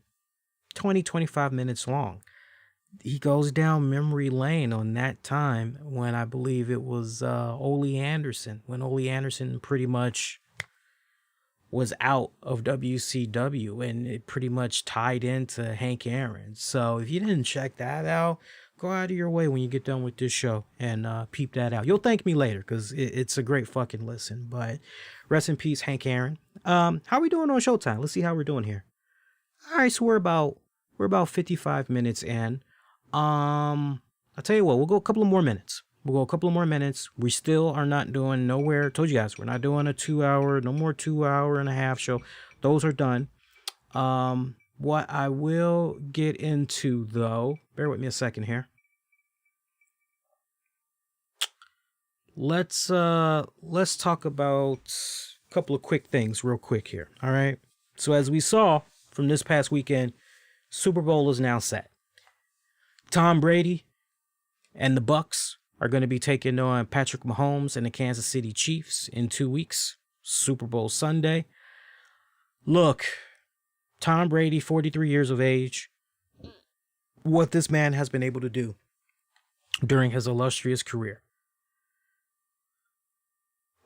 20-25 minutes long. He goes down memory lane on that time when I believe it was Ole Anderson, when Ole Anderson pretty much was out of WCW, and it pretty much tied into Hank Aaron. So if you didn't check that out, go out of your way when you get done with this show and peep that out. You'll thank me later because it's a great fucking listen. But rest in peace, Hank Aaron. How are we doing on Showtime? Let's see how we're doing here. All right, so we're about 55 minutes in. I'll tell you what, we'll go a couple of more minutes. We still are not doing nowhere. Told you guys, we're not doing a 2 hour, no more 2 hour and a half show. Those are done. What I will get into though, bear with me a second here. Let's talk about a couple of quick things real quick here. All right. So as we saw from this past weekend, Super Bowl is now set. Tom Brady and the Bucks are going to be taking on Patrick Mahomes and the Kansas City Chiefs in 2 weeks. Super Bowl Sunday. Look, Tom Brady, 43 years of age. What this man has been able to do during his illustrious career.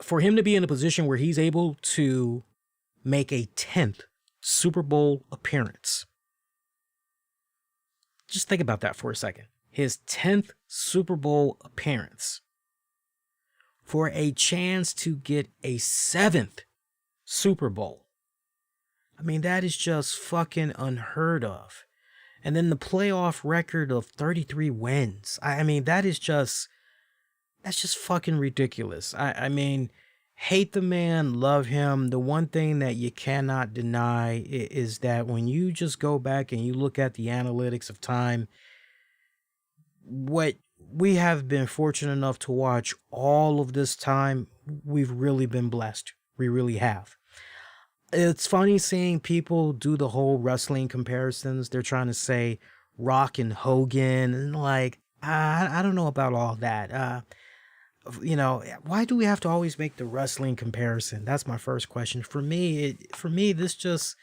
For him to be in a position where he's able to make a 10th Super Bowl appearance. Just think about that for a second. His 10th Super Bowl appearance. For a chance to get a 7th Super Bowl. I mean, that is just fucking unheard of. And then the playoff record of 33 wins. I mean, that's just fucking ridiculous. I mean, hate the man, love him. The one thing that you cannot deny is that when you just go back and you look at the analytics of time, what we have been fortunate enough to watch all of this time, we've really been blessed. We really have. It's funny seeing people do the whole wrestling comparisons. They're trying to say Rock and Hogan, and like, I don't know about all that. Why do we have to always make the wrestling comparison? That's my first question. For me, this just,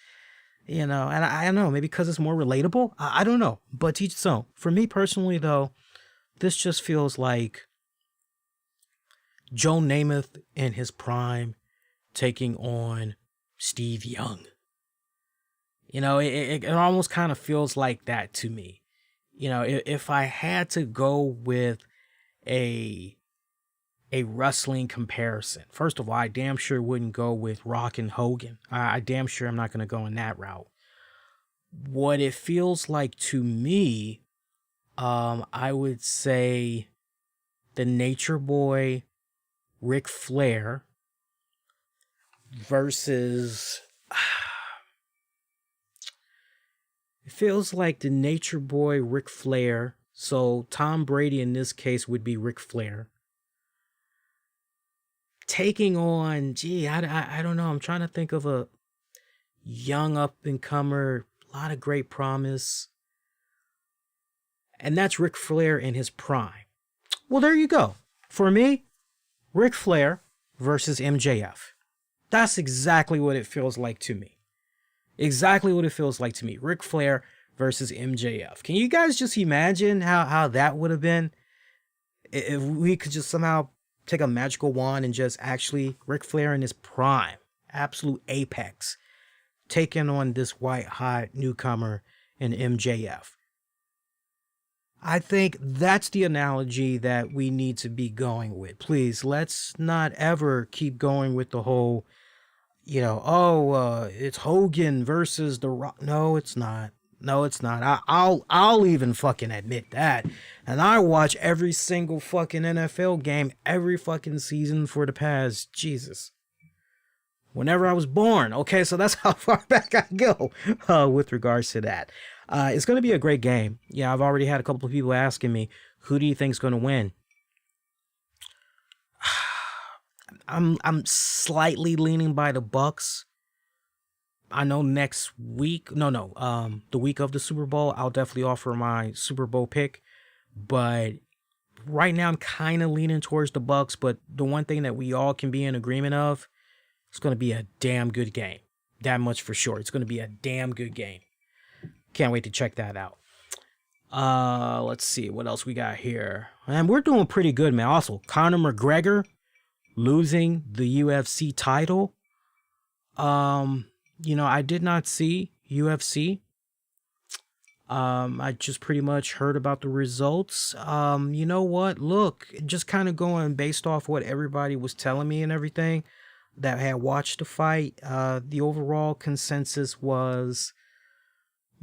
and I don't know, maybe because it's more relatable. I don't know, but teach its own. For me personally, though, this just feels like Joe Namath in his prime taking on Steve Young. It almost kind of feels like that to me. If I had to go with a wrestling comparison, first of all, I damn sure wouldn't go with Rock and Hogan. I damn sure I'm not going to go in that route. What it feels like to me, I would say the Nature Boy, Ric Flair, versus it feels like the Nature Boy, Ric Flair. So Tom Brady in this case would be Ric Flair taking on, I don't know. I'm trying to think of a young up and comer, a lot of great promise. And that's Ric Flair in his prime. Well, there you go. For me, Ric Flair versus MJF. That's exactly what it feels like to me. Exactly what it feels like to me. Ric Flair versus MJF. Can you guys just imagine how that would have been if we could just somehow take a magical wand and just actually Ric Flair in his prime, absolute apex, taking on this white hot newcomer in MJF. I think that's the analogy that we need to be going with. Please, let's not ever keep going with the whole, it's Hogan versus The Rock. No, it's not. No, it's not. I'll even fucking admit that. And I watch every single fucking NFL game every fucking season for the past, Jesus, whenever I was born. Okay, so that's how far back I go with regards to that. It's going to be a great game. Yeah, I've already had a couple of people asking me, who do you think's going to win? I'm slightly leaning by the Bucks. I know next week, the week of the Super Bowl, I'll definitely offer my Super Bowl pick. But right now, I'm kind of leaning towards the Bucks. But the one thing that we all can be in agreement of, it's going to be a damn good game. That much for sure. It's going to be a damn good game. Can't wait to check that out. Let's see what else we got here. And we're doing pretty good, man. Also, Conor McGregor losing the UFC title. I did not see UFC. I just pretty much heard about the results. You know what? Look, just kind of going based off what everybody was telling me and everything that had watched the fight. The overall consensus was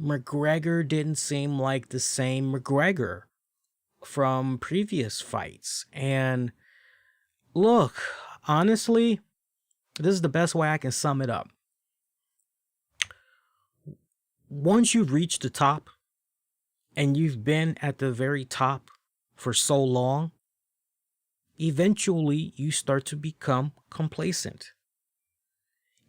McGregor didn't seem like the same McGregor from previous fights. And look, honestly, this is the best way I can sum it up. Once you've reached the top and you've been at the very top for so long, eventually you start to become complacent.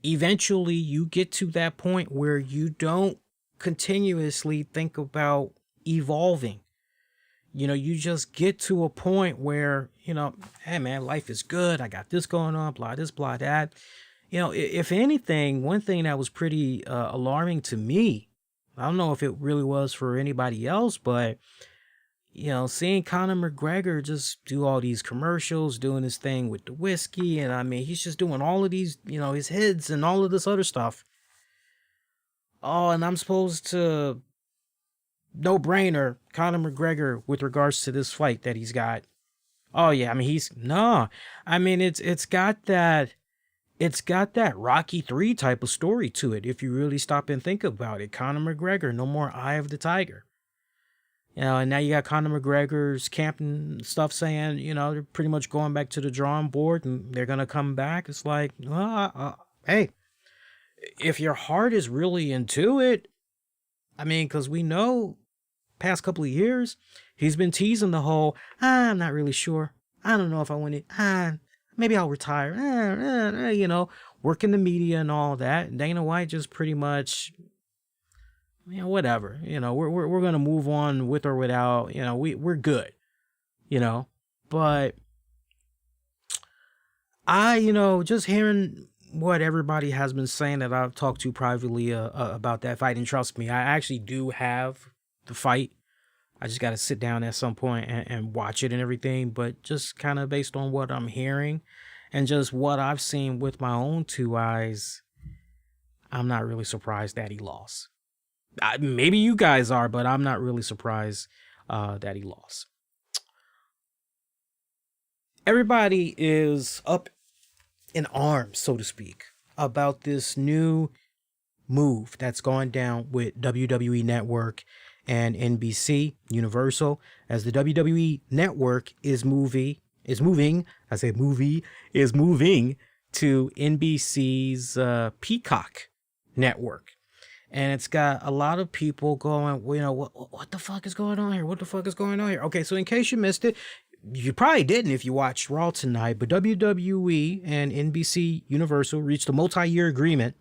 Eventually you get to that point where you don't continuously think about evolving. You just get to a point where, hey man, life is good. I got this going on, blah, this, blah, that. If anything, one thing that was pretty alarming to me, I don't know if it really was for anybody else, but, seeing Conor McGregor just do all these commercials, doing his thing with the whiskey. And I mean, he's just doing all of these, his hits and all of this other stuff. Oh, and I'm supposed to, no brainer, Conor McGregor with regards to this fight that he's got. Oh yeah, I mean, it's got that it's got that Rocky 3 type of story to it. If you really stop and think about it, Conor McGregor, no more Eye of the Tiger. And now you got Conor McGregor's camp and stuff saying, they're pretty much going back to the drawing board and they're going to come back. It's like, hey, if your heart is really into it, I mean, because we know past couple of years, he's been teasing the whole, I'm not really sure. I don't know if I want it. Maybe I'll retire. Work in the media and all that. Dana White just pretty much, whatever. We're gonna move on with or without. We're good. But just hearing what everybody has been saying that I've talked to privately about that fight, and trust me, I actually do have the fight. I just got to sit down at some point and watch it and everything, but just kind of based on what I'm hearing and just what I've seen with my own two eyes, I'm not really surprised that he lost. Maybe you guys are, but I'm not really surprised that he lost. Everybody is up in arms, so to speak, about this new move that's going down with WWE Network and NBC Universal, as the WWE Network is moving to NBC's Peacock network. And it's got a lot of people going, what the fuck is going on here? What the fuck is going on here? Okay, so in case you missed it, you probably didn't if you watched Raw tonight, but WWE and NBC Universal reached a multi-year agreement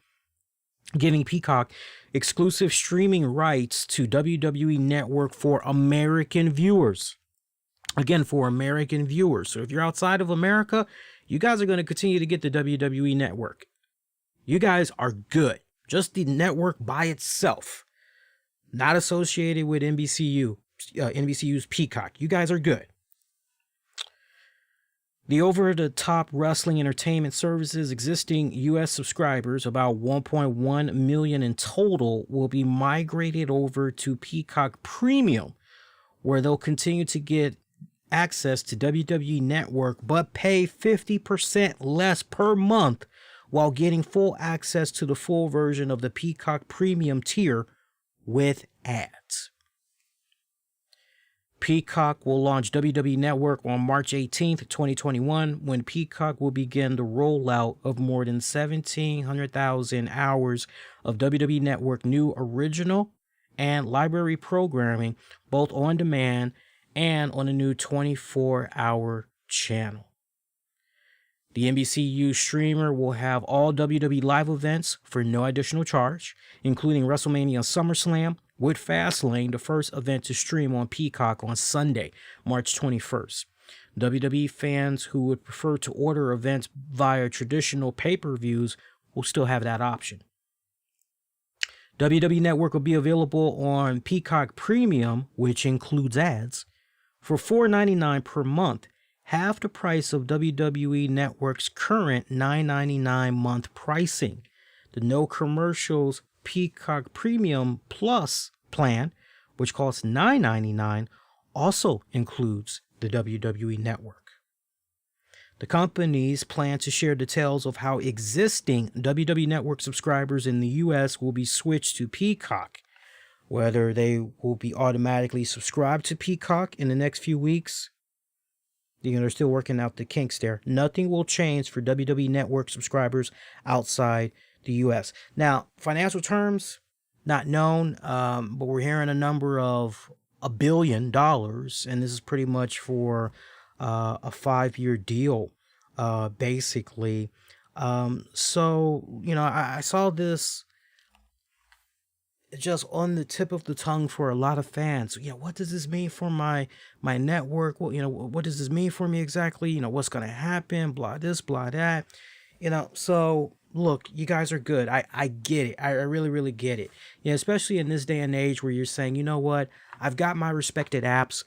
giving Peacock exclusive streaming rights to WWE Network for American viewers. Again, for American viewers. So if you're outside of America, you guys are going to continue to get the WWE Network. You guys are good. Just the network by itself. Not associated with NBCU's Peacock. You guys are good. The over-the-top wrestling entertainment services existing U.S. subscribers, about 1.1 million in total, will be migrated over to Peacock Premium, where they'll continue to get access to WWE Network, but pay 50% less per month while getting full access to the full version of the Peacock Premium tier with ads. Peacock will launch WWE Network on March 18th, 2021, when Peacock will begin the rollout of more than 1,700,000 hours of WWE Network new original and library programming, both on demand and on a new 24-hour channel. The NBCU streamer will have all WWE live events for no additional charge, including WrestleMania SummerSlam, with Fastlane, the first event to stream on Peacock on Sunday, March 21st. WWE fans who would prefer to order events via traditional pay-per-views will still have that option. WWE Network will be available on Peacock Premium, which includes ads, for $4.99 per month, half the price of WWE Network's current $9.99 month pricing. The no commercials Peacock Premium Plus plan, which costs $9.99, also includes the WWE Network. The companies plan to share details of how existing WWE Network subscribers in the U.S. will be switched to Peacock, whether they will be automatically subscribed to Peacock in the next few weeks. They're still working out the kinks there. Nothing will change for WWE Network subscribers outside the U.S. Now, financial terms, not known, but we're hearing a number of $1 billion, and this is pretty much for a 5-year deal, basically. So, I saw this just on the tip of the tongue for a lot of fans. What does this mean for my network? Well, what does this mean for me exactly? What's going to happen? Blah this, blah that. So look, you guys are good. I get it. I really, really get it. Especially in this day and age where you're saying, you know what? I've got my respected apps.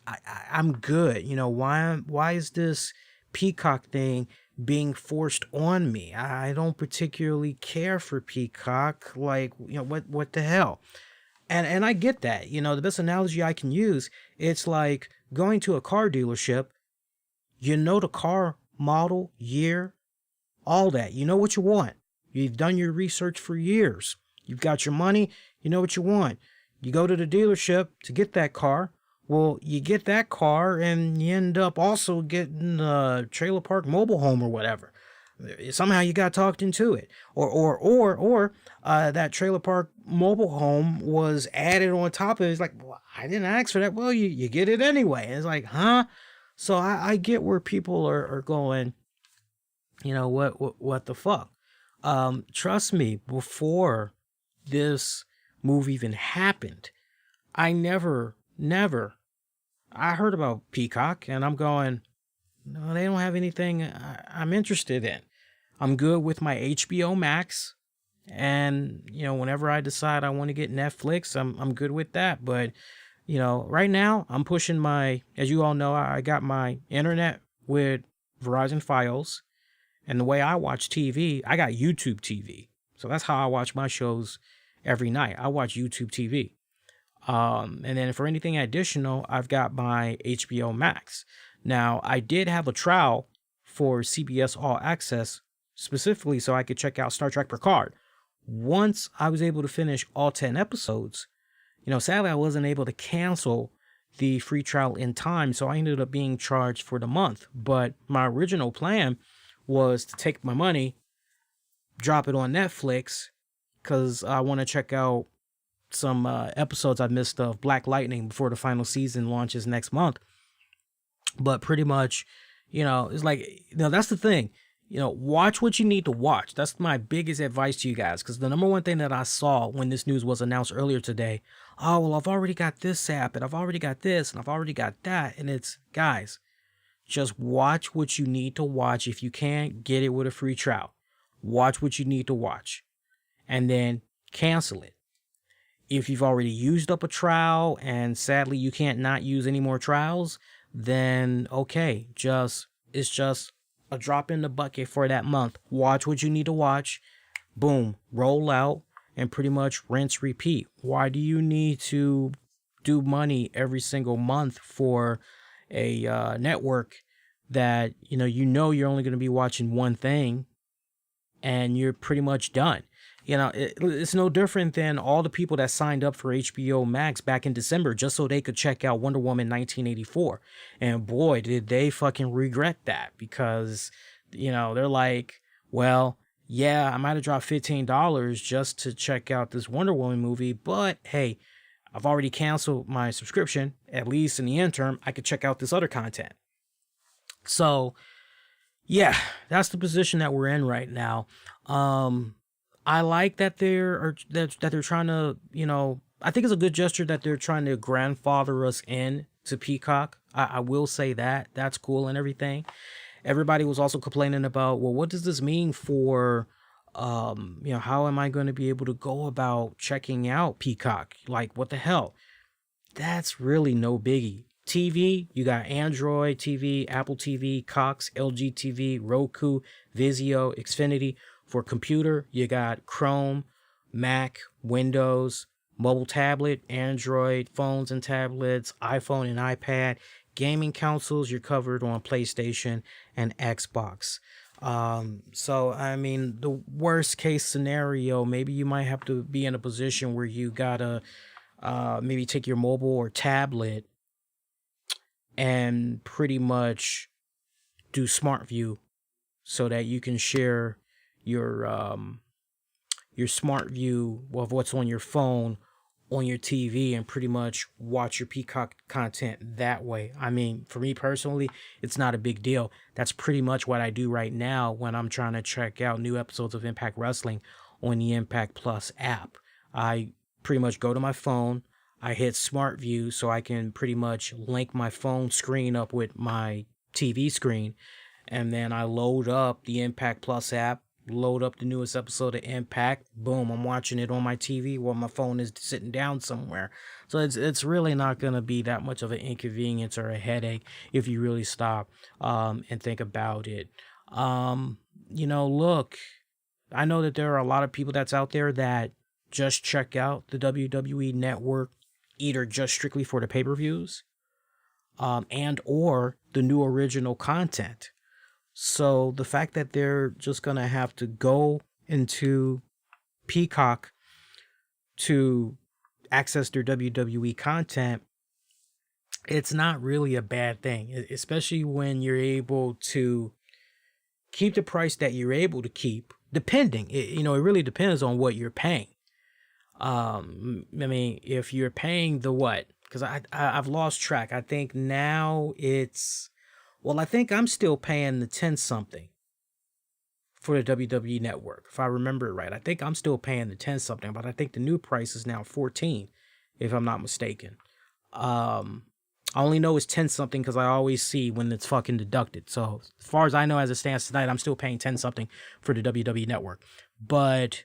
I'm good. Why is this Peacock thing being forced on me? I don't particularly care for Peacock. Like, what the hell? And I get that. The best analogy I can use, it's like going to a car dealership. The car model, year, all that. You know what you want. You've done your research for years. You've got your money. You know what you want. You go to the dealership to get that car. Well, you get that car and you end up also getting a trailer park mobile home or whatever. Somehow you got talked into it. Or that trailer park mobile home was added on top of it. It's like, well, I didn't ask for that. Well, you get it anyway. And it's like, huh? So I get where people are going, you know, what the fuck? Trust me, before this move even happened, I never, I heard about Peacock and I'm going, no, they don't have anything I'm interested in. I'm good with my HBO Max. And, you know, whenever I decide I want to get Netflix, I'm good with that. But, you know, right now I'm pushing as you all know, I got my internet with Verizon Fios. And the way I watch TV, I got YouTube TV. So that's how I watch my shows every night. I watch YouTube TV. And then for anything additional, I've got my HBO Max. Now, I did have a trial for CBS All Access specifically so I could check out Star Trek Picard. Once I was able to finish all 10 episodes, you know, sadly, I wasn't able to cancel the free trial in time, so I ended up being charged for the month. But my original plan was to take my money, drop it on Netflix, because I want to check out some episodes I missed of Black Lightning before the final season launches next month. But pretty much, you know, it's like, you know, that's the thing. You know, watch what you need to watch. That's my biggest advice to you guys. Because the number one thing that I saw when this news was announced earlier today, oh, well, I've already got this app and I've already got this and I've already got that. And it's, guys, just watch what you need to watch. If you can't get it with a free trial, watch what you need to watch and then cancel it. If you've already used up a trial and sadly you can't not use any more trials, then okay, it's just a drop in the bucket for that month. Watch what you need to watch. Boom, roll out and pretty much rinse, repeat. Why do you need to do money every single month for a network that you know you're only going to be watching one thing and you're pretty much done? You know, it's no different than all the people that signed up for HBO Max back in December just so they could check out Wonder Woman 1984. And boy, did they fucking regret that, because, you know, they're like, well, yeah, I might have dropped $15 just to check out this Wonder Woman movie, but hey, I've already canceled my subscription. At least in the interim, I could check out this other content. So, yeah, that's the position that we're in right now. I like that they're trying to, you know, I think it's a good gesture that they're trying to grandfather us in to Peacock. I will say that. That's cool and everything. Everybody was also complaining about, well, what does this mean for, you know, how am I going to be able to go about checking out Peacock? Like, what the hell? That's really no biggie. TV, you got Android TV, Apple TV, Cox, LG TV, Roku, Vizio, Xfinity. For computer, you got Chrome, Mac, Windows, mobile tablet, Android, phones and tablets, iPhone and iPad. Gaming consoles, you're covered on PlayStation and Xbox. So, I mean, the worst case scenario, maybe you might have to be in a position where you gotta maybe take your mobile or tablet and pretty much do Smart View so that you can share your Smart View of what's on your phone on your TV and pretty much watch your Peacock content that way. I mean, for me personally, it's not a big deal. That's pretty much what I do right now when I'm trying to check out new episodes of Impact Wrestling on the Impact Plus app. I pretty much go to my phone, I hit Smart View so I can pretty much link my phone screen up with my TV screen, and then I load up the Impact Plus app, load up the newest episode of Impact. Boom, I'm watching it on my TV while my phone is sitting down somewhere. So it's really not going to be that much of an inconvenience or a headache if you really stop and think about it. You know, look, I know that there are a lot of people that's out there that just check out the WWE Network either just strictly for the pay-per-views and or the new original content. So the fact that they're just going to have to go into Peacock to access their WWE content, it's not really a bad thing, especially when you're able to keep the price that you're able to keep, depending. It really depends on what you're paying. I mean, if you're paying the what? Because I've lost track. I think now I think I'm still paying the 10 something for the WWE network, if I remember it right. I think I'm still paying the 10 something, but I think the new price is now 14, if I'm not mistaken. I only know it's 10 something because I always see when it's fucking deducted. So as far as I know, as it stands tonight, I'm still paying 10 something for the WWE network. But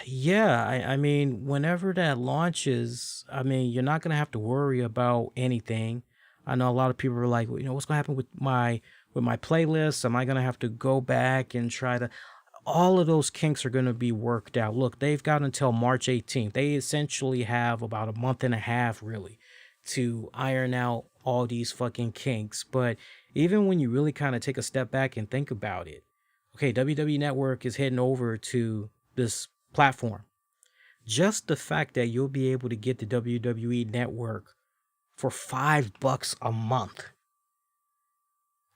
yeah, I mean, whenever that launches, I mean, you're not gonna have to worry about anything. I know a lot of people are like, well, what's gonna happen with my playlist? Am I gonna have to go back and try to? All of those kinks are gonna be worked out. Look, they've got until March 18th. They essentially have about a month and a half, really, to iron out all these fucking kinks. But even when you really kind of take a step back and think about it, okay, WWE Network is heading over to this platform. Just the fact that you'll be able to get the WWE Network for $5 a month.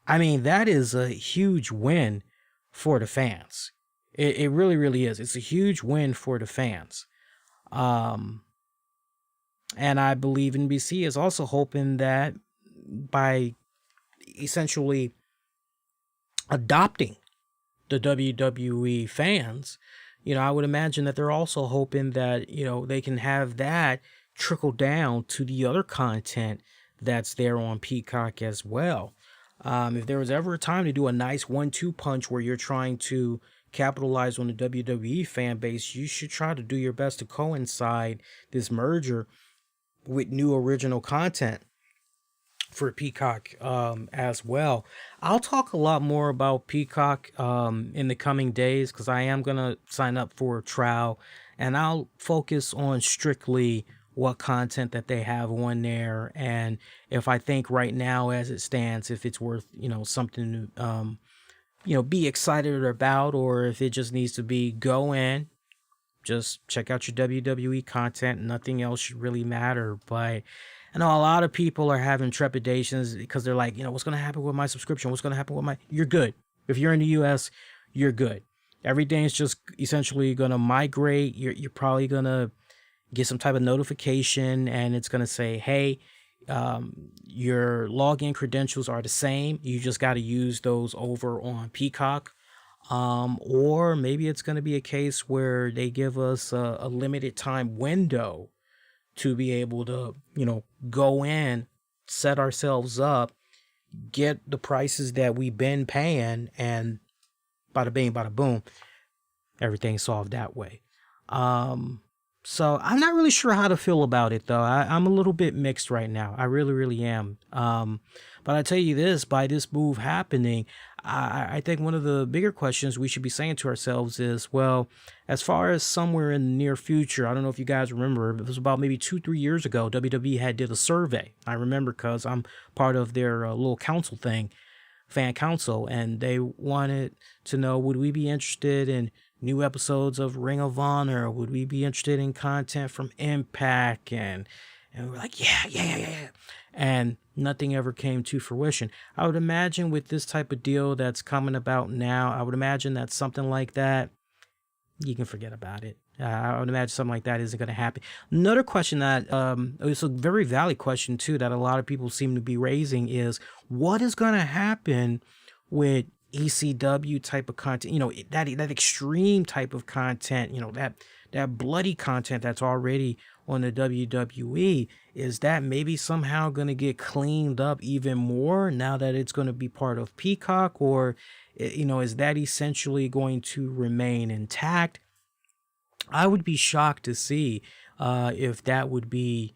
I mean, that is a huge win for the fans. It really, really is. It's a huge win for the fans. And I believe NBC is also hoping that by essentially adopting the WWE fans, I would imagine that they're also hoping that, they can have that trickle down to the other content that's there on Peacock as well. If there was ever a time to do a nice 1-2 punch where you're trying to capitalize on the WWE fan base, you should try to do your best to coincide this merger with new original content for Peacock as well. I'll talk a lot more about Peacock in the coming days because I am going to sign up for a trial, and I'll focus on strictly what content that they have on there, and if I think right now as it stands, if it's worth something to be excited about, or if it just needs to be go in, just check out your WWE content. Nothing else should really matter. But I know a lot of people are having trepidations because they're like, what's going to happen with my subscription? What's going to happen with you're good. If you're in the US, you're good. Everything's just essentially going to migrate. You're probably going to get some type of notification and it's going to say, hey, your login credentials are the same. You just got to use those over on Peacock. Or maybe it's going to be a case where they give us a limited time window to be able to, go in, set ourselves up, get the prices that we've been paying, and bada bing, bada boom, everything's solved that way. So I'm not really sure how to feel about it, though. I'm a little bit mixed right now. I really, really am. But I tell you this, by this move happening, I think one of the bigger questions we should be saying to ourselves is, well, as far as somewhere in the near future, I don't know if you guys remember, it was about maybe 2-3 years ago, WWE had did a survey. I remember because I'm part of their little council thing, fan council, and they wanted to know, would we be interested in new episodes of Ring of Honor? Would we be interested in content from Impact? And we're like, yeah. And nothing ever came to fruition. I would imagine with this type of deal that's coming about now, I would imagine that something like that, you can forget about it. I would imagine something like that isn't going to happen. Another question that it's a very valid question too that a lot of people seem to be raising is, what is going to happen with ECW type of content, that extreme type of content, that bloody content that's already on the WWE? Is that maybe somehow going to get cleaned up even more now that it's going to be part of Peacock? Or, is that essentially going to remain intact? I would be shocked to see if that would be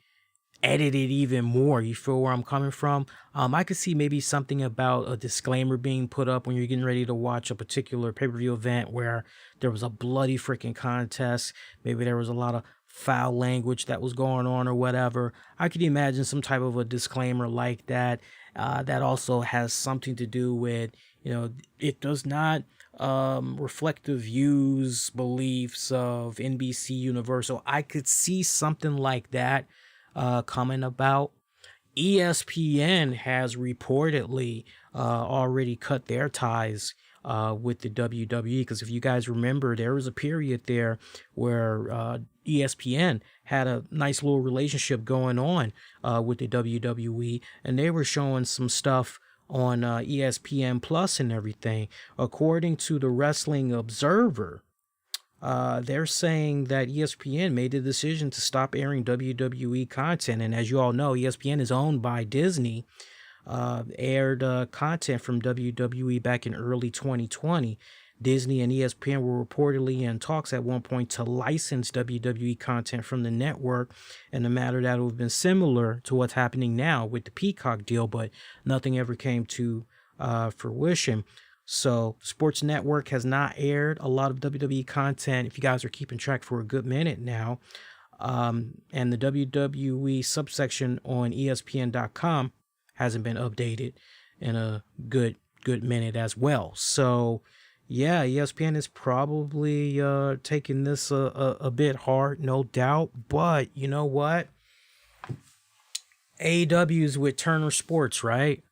edited even more. You feel where I'm coming from? I could see maybe something about a disclaimer being put up when you're getting ready to watch a particular pay-per-view event where there was a bloody freaking contest. Maybe there was a lot of foul language that was going on or whatever. I could imagine some type of a disclaimer like that. That also has something to do with, it does not reflect the views, beliefs of NBC Universal. I could see something like that coming about. ESPN has reportedly already cut their ties with the WWE, because if you guys remember, there was a period there where ESPN had a nice little relationship going on with the WWE, and they were showing some stuff on ESPN Plus and everything. According to the Wrestling Observer, they're saying that ESPN made the decision to stop airing WWE content. And as you all know, ESPN is owned by Disney. Aired content from WWE back in early 2020. Disney and ESPN were reportedly in talks at one point to license WWE content from the network, in a matter that would have been similar to what's happening now with the Peacock deal, but nothing ever came to fruition. So Sports Network has not aired a lot of WWE content, if you guys are keeping track, for a good minute now. And the WWE subsection on ESPN.com hasn't been updated in a good minute as well. So yeah, ESPN is probably taking this a bit hard, no doubt. But you know what? AEW's with Turner Sports, right?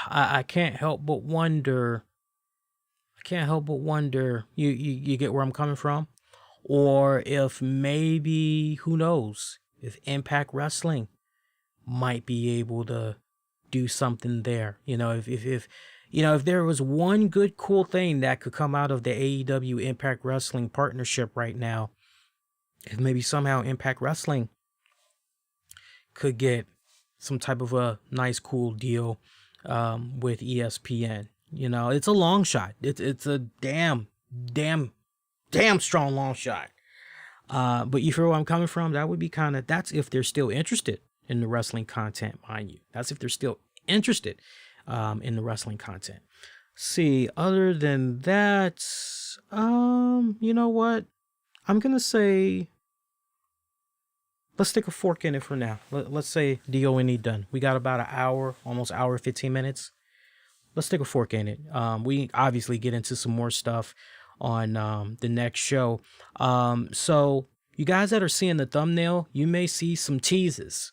I can't help but wonder. You get where I'm coming from? Or if maybe, who knows, if Impact Wrestling might be able to do something there. If there was one good cool thing that could come out of the AEW Impact Wrestling partnership right now, if maybe somehow Impact Wrestling could get some type of a nice cool deal with ESPN. It's a long shot. It's a damn strong long shot. But you feel where I'm coming from? That would be that's if they're still interested in the wrestling content, mind you. That's if they're still interested in the wrestling content. See, other than that, you know what? I'm going to say, let's stick a fork in it for now. Let's say DONE done. We got about an hour, almost hour, 15 minutes. Let's stick a fork in it. We obviously get into some more stuff on the next show. So you guys that are seeing the thumbnail, you may see some teases.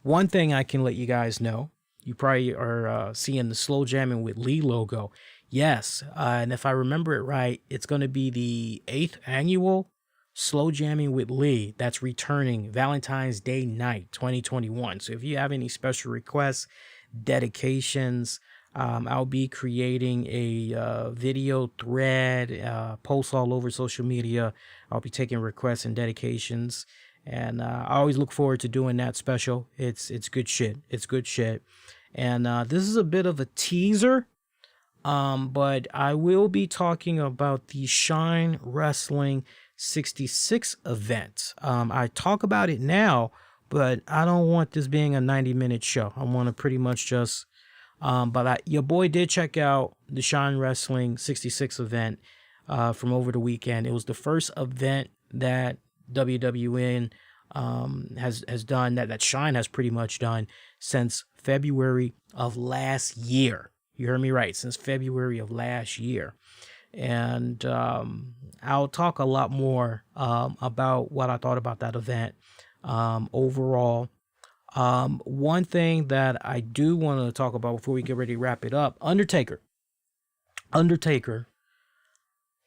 One thing I can let you guys know, you probably are seeing the Slow Jamming with Lee logo. Yes, and if I remember it right, it's going to be the 8th annual Slow Jamming with Lee that's returning Valentine's Day night 2021. So if you have any special requests, dedications, I'll be creating a video thread, posts all over social media. I'll be taking requests and dedications. And I always look forward to doing that special. It's good shit. It's good shit. And this is a bit of a teaser, but I will be talking about the Shine Wrestling 66 event. I talk about it now, but I don't want this being a 90-minute show. I want to pretty much just... your boy did check out the Shine Wrestling 66 event from over the weekend. It was the first event that WWN has done, that Shine has pretty much done since February of last year. You heard me right, since February of last year. And I'll talk a lot more about what I thought about that event overall. One thing that I do want to talk about before we get ready to wrap it up, Undertaker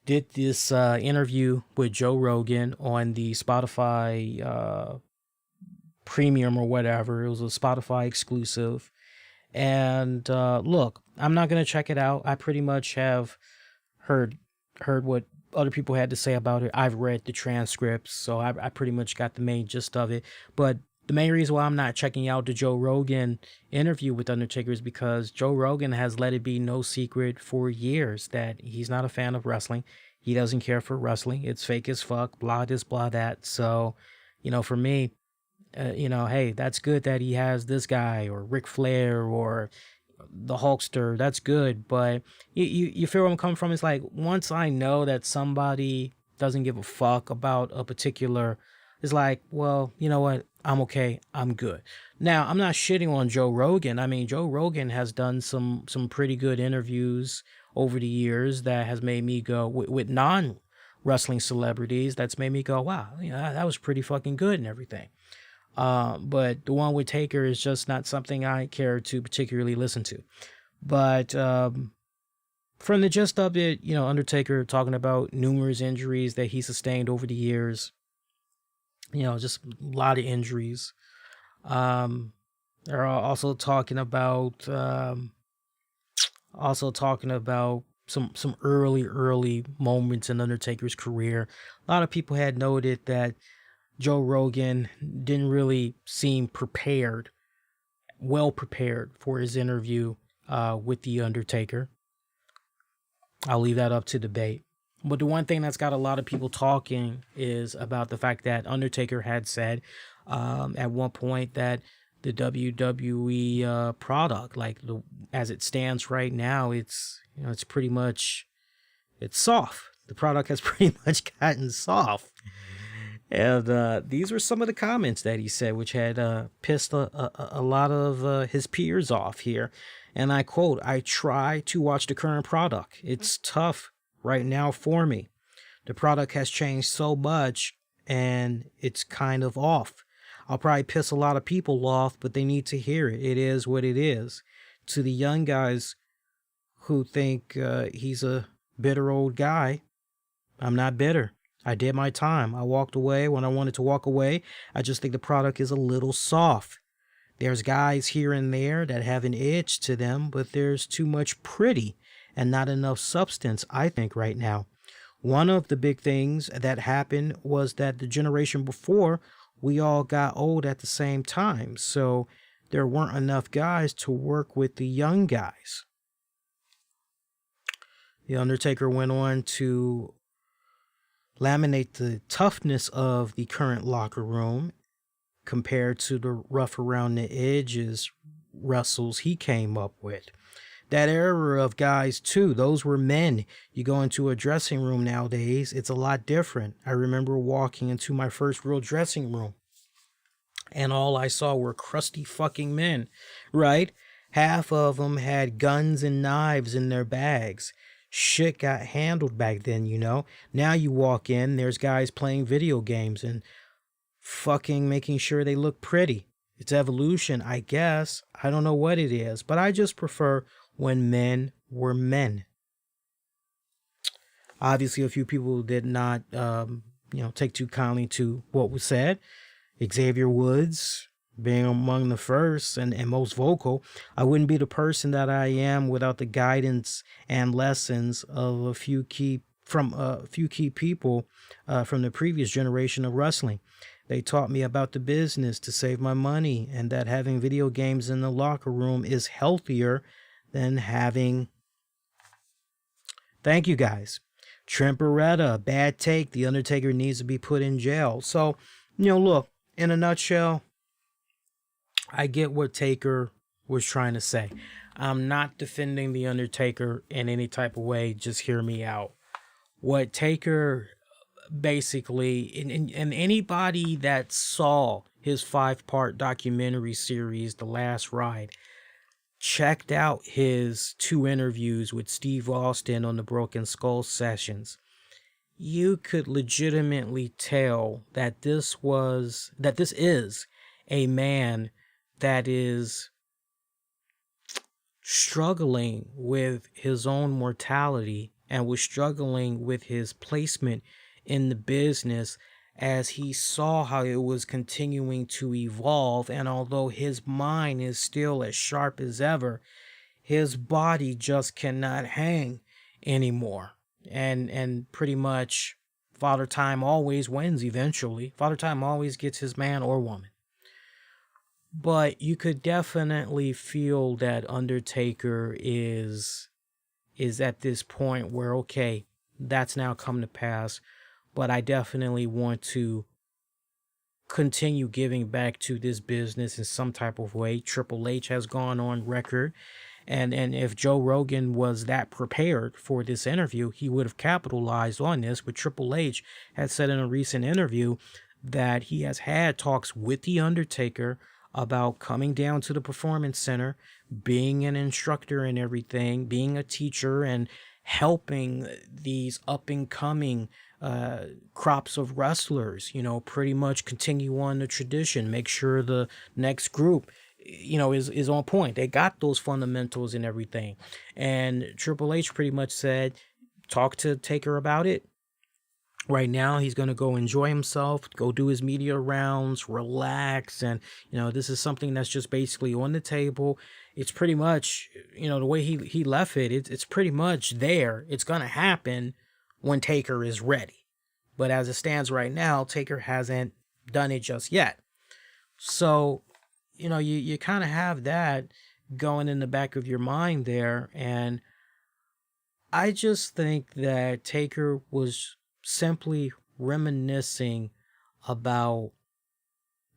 did this interview with Joe Rogan on the Spotify premium or whatever. It was a Spotify exclusive. And look, I'm not going to check it out. I pretty much have heard what other people had to say about it. I've read the transcripts, so I pretty much got the main gist of it. But the main reason why I'm not checking out the Joe Rogan interview with Undertaker is because Joe Rogan has let it be no secret for years that he's not a fan of wrestling. He doesn't care for wrestling. It's fake as fuck, blah this, blah that. So, for me, hey, that's good that he has this guy or Ric Flair or the Hulkster. That's good. But you feel where I'm coming from? It's like, once I know that somebody doesn't give a fuck about a particular... It's like, well, you know what? I'm okay. I'm good. Now, I'm not shitting on Joe Rogan. I mean, Joe Rogan has done some pretty good interviews over the years that has made me go with non wrestling celebrities. That's made me go, wow, that was pretty fucking good and everything. But the one with Taker is just not something I care to particularly listen to. But from the gist of it, Undertaker talking about numerous injuries that he sustained over the years. Just a lot of injuries. They're also talking about some early moments in Undertaker's career. A lot of people had noted that Joe Rogan didn't really seem well prepared for his interview with the Undertaker. I'll leave that up to debate. But the one thing that's got a lot of people talking is about the fact that Undertaker had said at one point that the WWE product, as it stands right now, it's pretty much, it's soft. The product has pretty much gotten soft. And these were some of the comments that he said, which had pissed a lot of his peers off here. And I quote, "I try to watch the current product. It's tough right now for me. The product has changed so much and it's kind of off. I'll probably piss a lot of people off, but they need to hear it. It is what it is." To the young guys who think he's a bitter old guy, I'm not bitter. I did my time. I walked away when I wanted to walk away. I just think the product is a little soft. There's guys here and there that have an edge to them, but there's too much pretty and not enough substance, I think, right now. One of the big things that happened was that the generation before, we all got old at the same time. So there weren't enough guys to work with the young guys. The Undertaker went on to laminate the toughness of the current locker room compared to the rough around the edges wrestles he came up with. That era of guys too, those were men. You go into a dressing room nowadays, it's a lot different. I remember walking into my first real dressing room and all I saw were crusty fucking men, right? Half of them had guns and knives in their bags. Shit got handled back then, Now you walk in, there's guys playing video games and fucking making sure they look pretty. It's evolution, I guess. I don't know what it is, but I just prefer when men were men. Obviously, a few people did not, take too kindly to what was said. Xavier Woods being among the first and most vocal. I wouldn't be the person that I am without the guidance and lessons of a few key people from the previous generation of wrestling. They taught me about the business to save my money and that having video games in the locker room is healthier than having... Thank you, guys. Trent Beretta, bad take. The Undertaker needs to be put in jail. So, look, in a nutshell, I get what Taker was trying to say. I'm not defending the Undertaker in any type of way. Just hear me out. What Taker basically, and anybody that saw his 5-part documentary series, The Last Ride, checked out his 2 interviews with Steve Austin on the Broken Skull sessions, you could legitimately tell that this is a man that is struggling with his own mortality and was struggling with his placement in the business as he saw how it was continuing to evolve. And although his mind is still as sharp as ever, his body just cannot hang anymore. And pretty much Father Time always wins eventually. Father Time always gets his man or woman. But you could definitely feel that Undertaker is at this point where, okay, that's now come to pass, but I definitely want to continue giving back to this business in some type of way. Triple H has gone on record, and if Joe Rogan was that prepared for this interview, he would have capitalized on this. But Triple H had said in a recent interview that he has had talks with the Undertaker about coming down to the Performance Center, being an instructor and everything, being a teacher and helping these up and coming crops of wrestlers, pretty much continue on the tradition, make sure the next group, is on point. They got those fundamentals and everything. And Triple H pretty much said, talk to Taker about it. Right now, he's going to go enjoy himself, go do his media rounds, relax. And, this is something that's just basically on the table. It's pretty much, the way he left it, it's pretty much there. It's going to happen when Taker is ready. But as it stands right now, Taker hasn't done it just yet. So, you kind of have that going in the back of your mind there. And I just think that Taker was simply reminiscing about,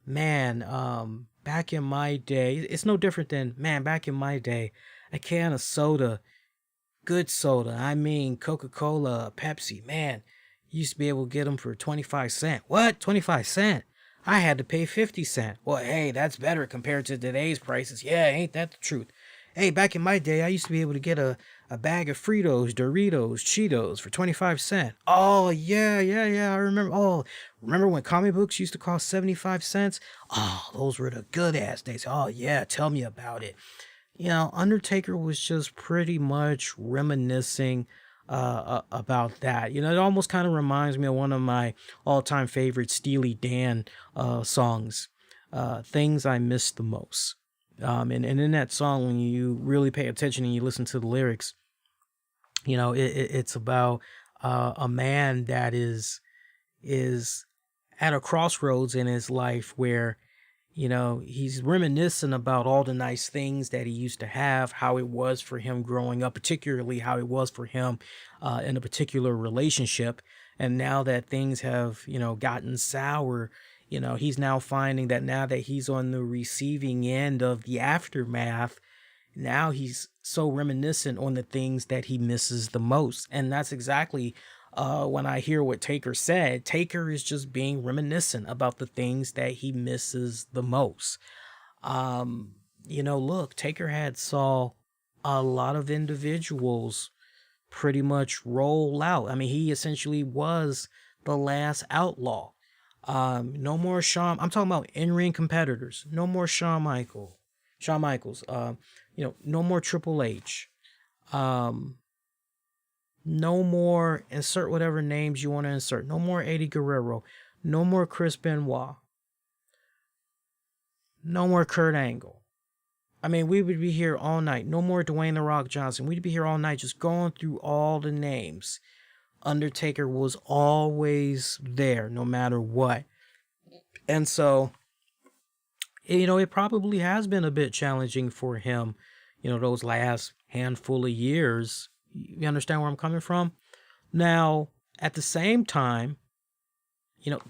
back in my day. It's no different than, back in my day, a can of soda, good soda, I mean Coca-Cola, Pepsi, you used to be able to get them for 25 cents. What? 25 cents? I had to pay 50 cents. Well, hey, that's better compared to today's prices. Yeah, ain't that the truth? Hey, back in my day, I used to be able to get a bag of Fritos, Doritos, Cheetos for 25 cents. Oh, yeah, I remember. Oh, remember when comic books used to cost 75 cents? Oh, those were the good ass days. Oh, yeah, tell me about it. Undertaker was just pretty much reminiscing about that. It almost kind of reminds me of one of my all-time favorite Steely Dan songs, Things I Miss the Most. And in that song, when you really pay attention and you listen to the lyrics, it's about a man that is at a crossroads in his life where, he's reminiscing about all the nice things that he used to have, how it was for him growing up, particularly how it was for him in a particular relationship. And now that things have, gotten sour, he's now finding that now that he's on the receiving end of the aftermath, now he's so reminiscent on the things that he misses the most. And that's exactly when I hear what Taker said. Taker is just being reminiscent about the things that he misses the most. Look, Taker had saw a lot of individuals pretty much roll out. I mean, he essentially was the last outlaw. No more Shawn. I'm talking about in-ring competitors. No more Shawn Michaels. No more Triple H. No more, insert whatever names you want to insert. No more Eddie Guerrero. No more Chris Benoit. No more Kurt Angle. I mean, we would be here all night. No more Dwayne The Rock Johnson. We'd be here all night just going through all the names. Undertaker was always there, no matter what. And so, it probably has been a bit challenging for him, those last handful of years. You understand where I'm coming from? Now, at the same time,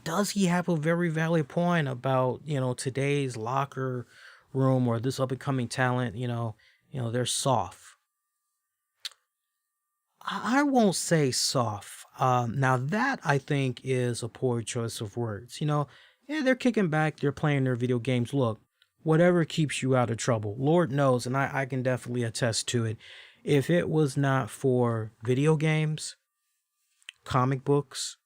does he have a very valid point about, today's locker room or this up and coming talent, they're soft. I won't say soft. Now that I think is a poor choice of words. They're kicking back, they're playing their video games. Look, whatever keeps you out of trouble. Lord knows, and I can definitely attest to it. If it was not for video games, comic books,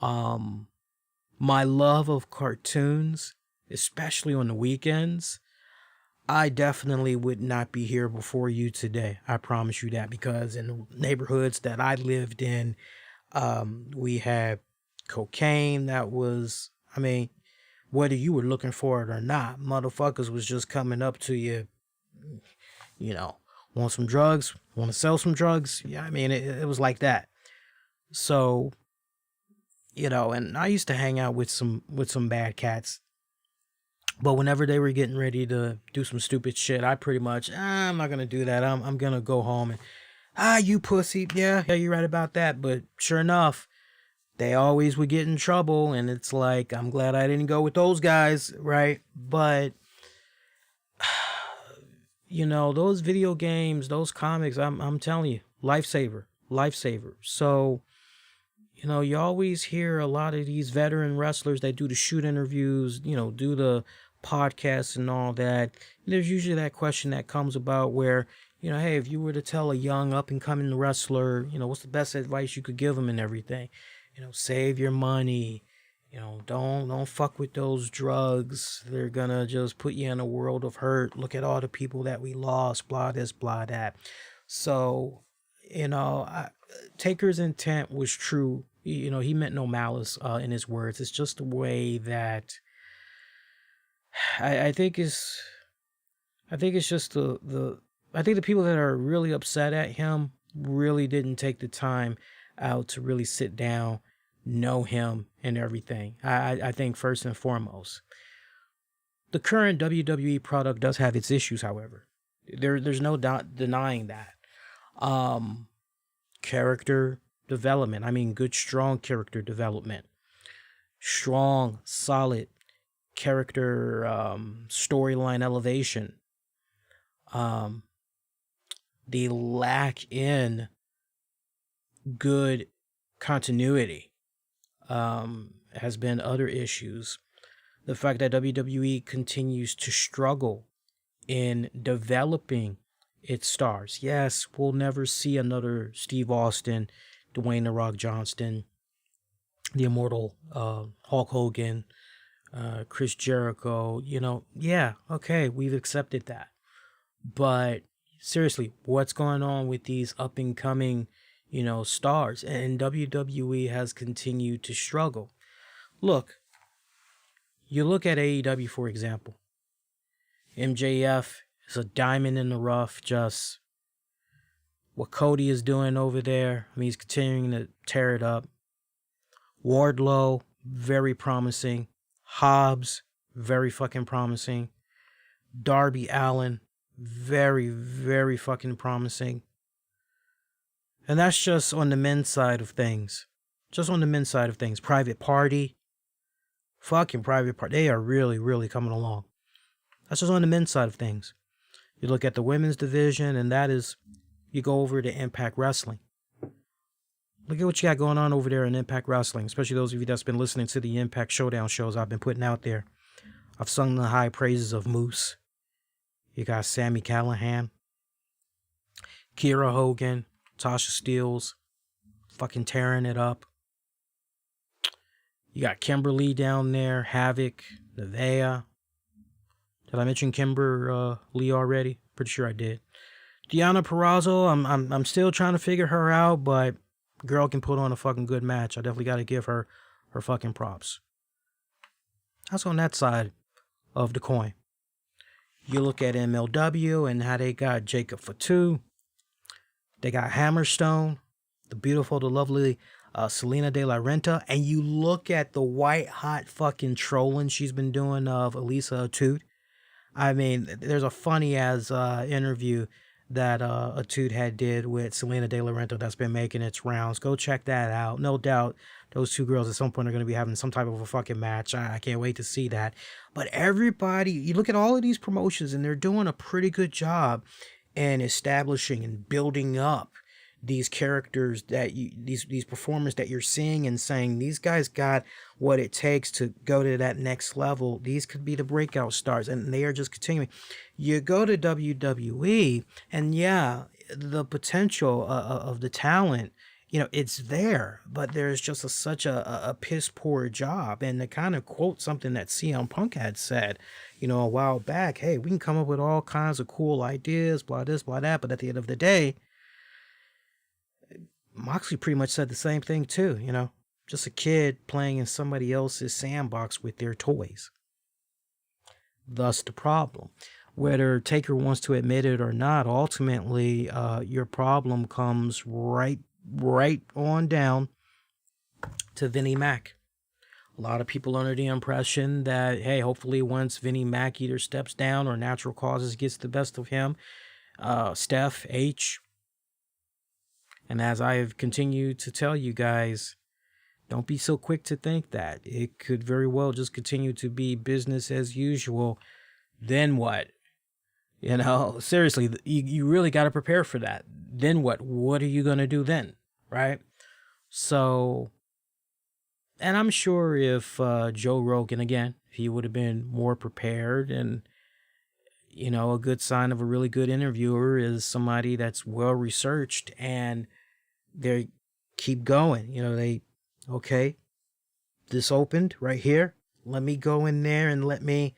my love of cartoons, especially on the weekends, I definitely would not be here before you today. I promise you that, because in the neighborhoods that I lived in, we had cocaine that was, whether you were looking for it or not, motherfuckers was just coming up to you, want some drugs, want to sell some drugs. Yeah, it was like that. So, and I used to hang out with some bad cats. But whenever they were getting ready to do some stupid shit, I pretty much, I'm not going to do that. I'm going to go home and, you pussy. Yeah, you're right about that. But sure enough, they always would get in trouble. And it's like, I'm glad I didn't go with those guys, right? But, those video games, those comics, I'm telling you, lifesaver. So, You know, you always hear a lot of these veteran wrestlers that do the shoot interviews, you know, do the podcasts and all that. There's usually that question that comes about where, you know, hey, if you were to tell a young up and coming wrestler, you know, what's the best advice you could give them and everything? You know, save your money. You know, don't fuck with those drugs. They're gonna just put you in a world of hurt. Look at all the people that we lost, blah this, blah that. So, you know, Taker's intent was true. You know, he meant no malice in his words. It's just the way that I think is. I think it's just I think the people that are really upset at him really didn't take the time out to really sit down, know him and everything. I think first and foremost, the current WWE product does have its issues. However, there's no denying that. Character development. I mean, good, strong character development. Strong, solid character storyline elevation. The lack in good continuity has been other issues. The fact that WWE continues to struggle in developing its stars. Yes, we'll never see another Steve Austin, Dwayne "The Rock" Johnson, the immortal Hulk Hogan, Chris Jericho. You know, yeah, okay, we've accepted that. But seriously, what's going on with these up and coming, you know, stars? And WWE has continued to struggle. Look, you look at AEW, for example. MJF is a diamond in the rough, just what Cody is doing over there. I mean, he's continuing to tear it up. Wardlow, very promising. Hobbs, very fucking promising. Darby Allin, very, very fucking promising. And that's just on the men's side of things. Just on the men's side of things. Private Party. Fucking Private Party. They are really, really coming along. That's just on the men's side of things. You look at the women's division, and that is, you go over to Impact Wrestling. Look at what you got going on over there in Impact Wrestling, especially those of you that's been listening to the Impact Showdown shows I've been putting out there. I've sung the high praises of Moose. You got Sami Callihan, Kiera Hogan, Tasha Steelz, fucking tearing it up. You got Kimberly down there, Havoc, Nevaeh. Did I mention Kimberly already? Pretty sure I did. Deonna Purrazzo, I'm still trying to figure her out, but girl can put on a fucking good match. I definitely got to give her fucking props. That's on that side of the coin. You look at MLW and how they got Jacob Fatu. They got Hammerstone, the beautiful, the lovely Selena De La Renta. And you look at the white hot fucking trolling she's been doing of Elisa Atude. I mean, there's a funny ass interview that Atude had did with Selena De La Renta that's been making its rounds. Go check that out. No doubt those two girls at some point are going to be having some type of a fucking match. I can't wait to see that. But everybody, you look at all of these promotions and they're doing a pretty good job in establishing and building up these characters that these performers that you're seeing and saying these guys got what it takes to go to that next level. These could be the breakout stars, and they are just continuing. You go to WWE, and yeah, the potential of the talent, you know, it's there, but there's just such a piss poor job. And to kind of quote something that CM Punk had said, you know, a while back, hey, we can come up with all kinds of cool ideas, blah this, blah that, but at the end of the day, Moxley pretty much said the same thing too, you know, just a kid playing in somebody else's sandbox with their toys. Thus the problem. Whether Taker wants to admit it or not, ultimately, your problem comes right on down to Vinnie Mac. A lot of people under the impression that, hey, hopefully once Vinnie Mac either steps down or natural causes gets the best of him, Steph, H, and as I have continued to tell you guys, don't be so quick to think that. It could very well just continue to be business as usual. Then what? You know, seriously, you really got to prepare for that. Then what? What are you going to do then? Right? So And I'm sure if Joe Rogan, again, if he would have been more prepared, and a good sign of a really good interviewer is somebody that's well researched and they keep going. Okay, this opened right here. Let me go in there and let me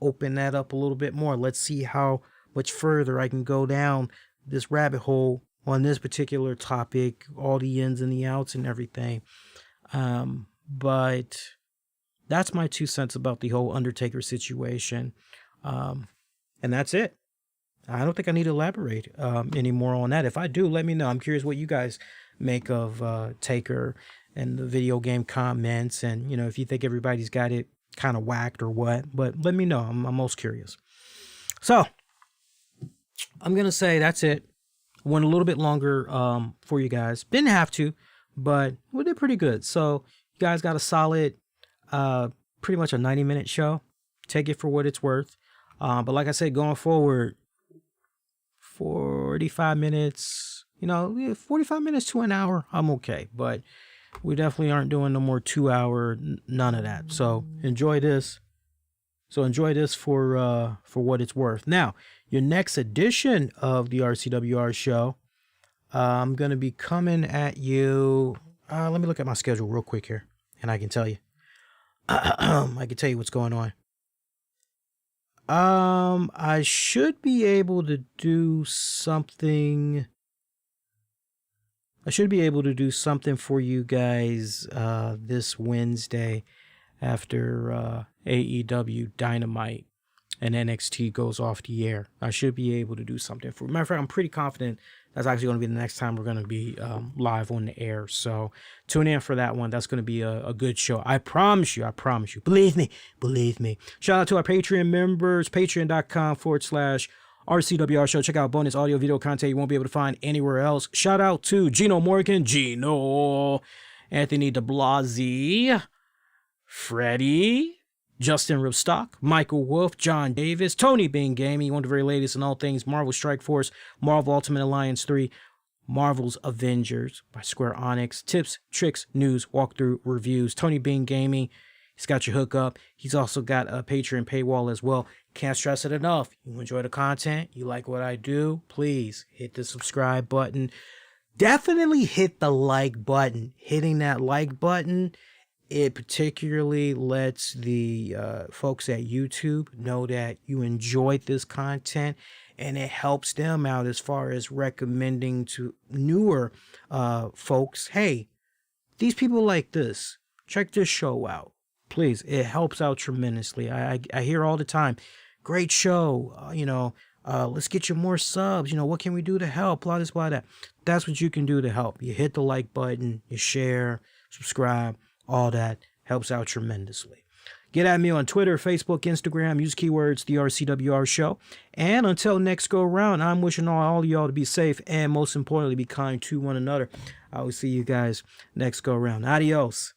open that up a little bit more. Let's see how much further I can go down this rabbit hole on this particular topic, all the ins and the outs and everything. But that's my 2 cents about the whole Undertaker situation. And that's it. I don't think I need to elaborate anymore on that. If I do, let me know. I'm curious what you guys make of Taker and the video game comments, and if you think everybody's got it kind of whacked or what. But let me know. I'm most curious. So I'm gonna say that's it. Went a little bit longer for you guys. Didn't have to, but we did pretty good. So you guys got a solid, pretty much a 90-minute show. Take it for what it's worth. But like I said, going forward, 45 minutes, 45 minutes to an hour, I'm okay. But we definitely aren't doing no more 2-hour, none of that. So enjoy this. For what it's worth. Now, your next edition of the RCWR show, I'm going to be coming at you. Let me look at my schedule real quick here, and I can tell you. I can tell you what's going on. I should be able to do something. I should be able to do something for you guys this Wednesday after AEW Dynamite and NXT goes off the air. I should be able to do something for. Matter of fact, I'm pretty confident that's actually going to be the next time we're going to be live on the air. So tune in for that one. That's going to be a good show. I promise you. Believe me. Shout out to our Patreon members, patreon.com/RCWR show. Check out bonus audio video content you won't be able to find anywhere else. Shout out to Gino Morgan, Anthony DeBlasi, Freddie, Justin Ripstock, Michael Wolf, John Davis, Tony Bean Gaming, one of the very latest in all things Marvel Strike Force, Marvel Ultimate Alliance 3, Marvel's Avengers by Square Enix, tips, tricks, news, walkthrough, reviews. Tony Bean Gaming, he's got your hookup. He's also got a Patreon paywall as well. Can't stress it enough. You enjoy the content, you like what I do, please hit the subscribe button. Definitely hit the like button. Hitting that like button, it particularly lets the folks at YouTube know that you enjoyed this content, and it helps them out as far as recommending to newer folks, hey, these people like this. Check this show out. Please, it helps out tremendously. I hear all the time, great show, let's get you more subs. What can we do to help? Blah, this, blah, that. That's what you can do to help. You hit the like button, you share, subscribe. All that helps out tremendously. Get at me on Twitter, Facebook, Instagram. Use keywords, the RCWR show. And until next go round, I'm wishing all of y'all to be safe and most importantly, be kind to one another. I will see you guys next go round. Adios.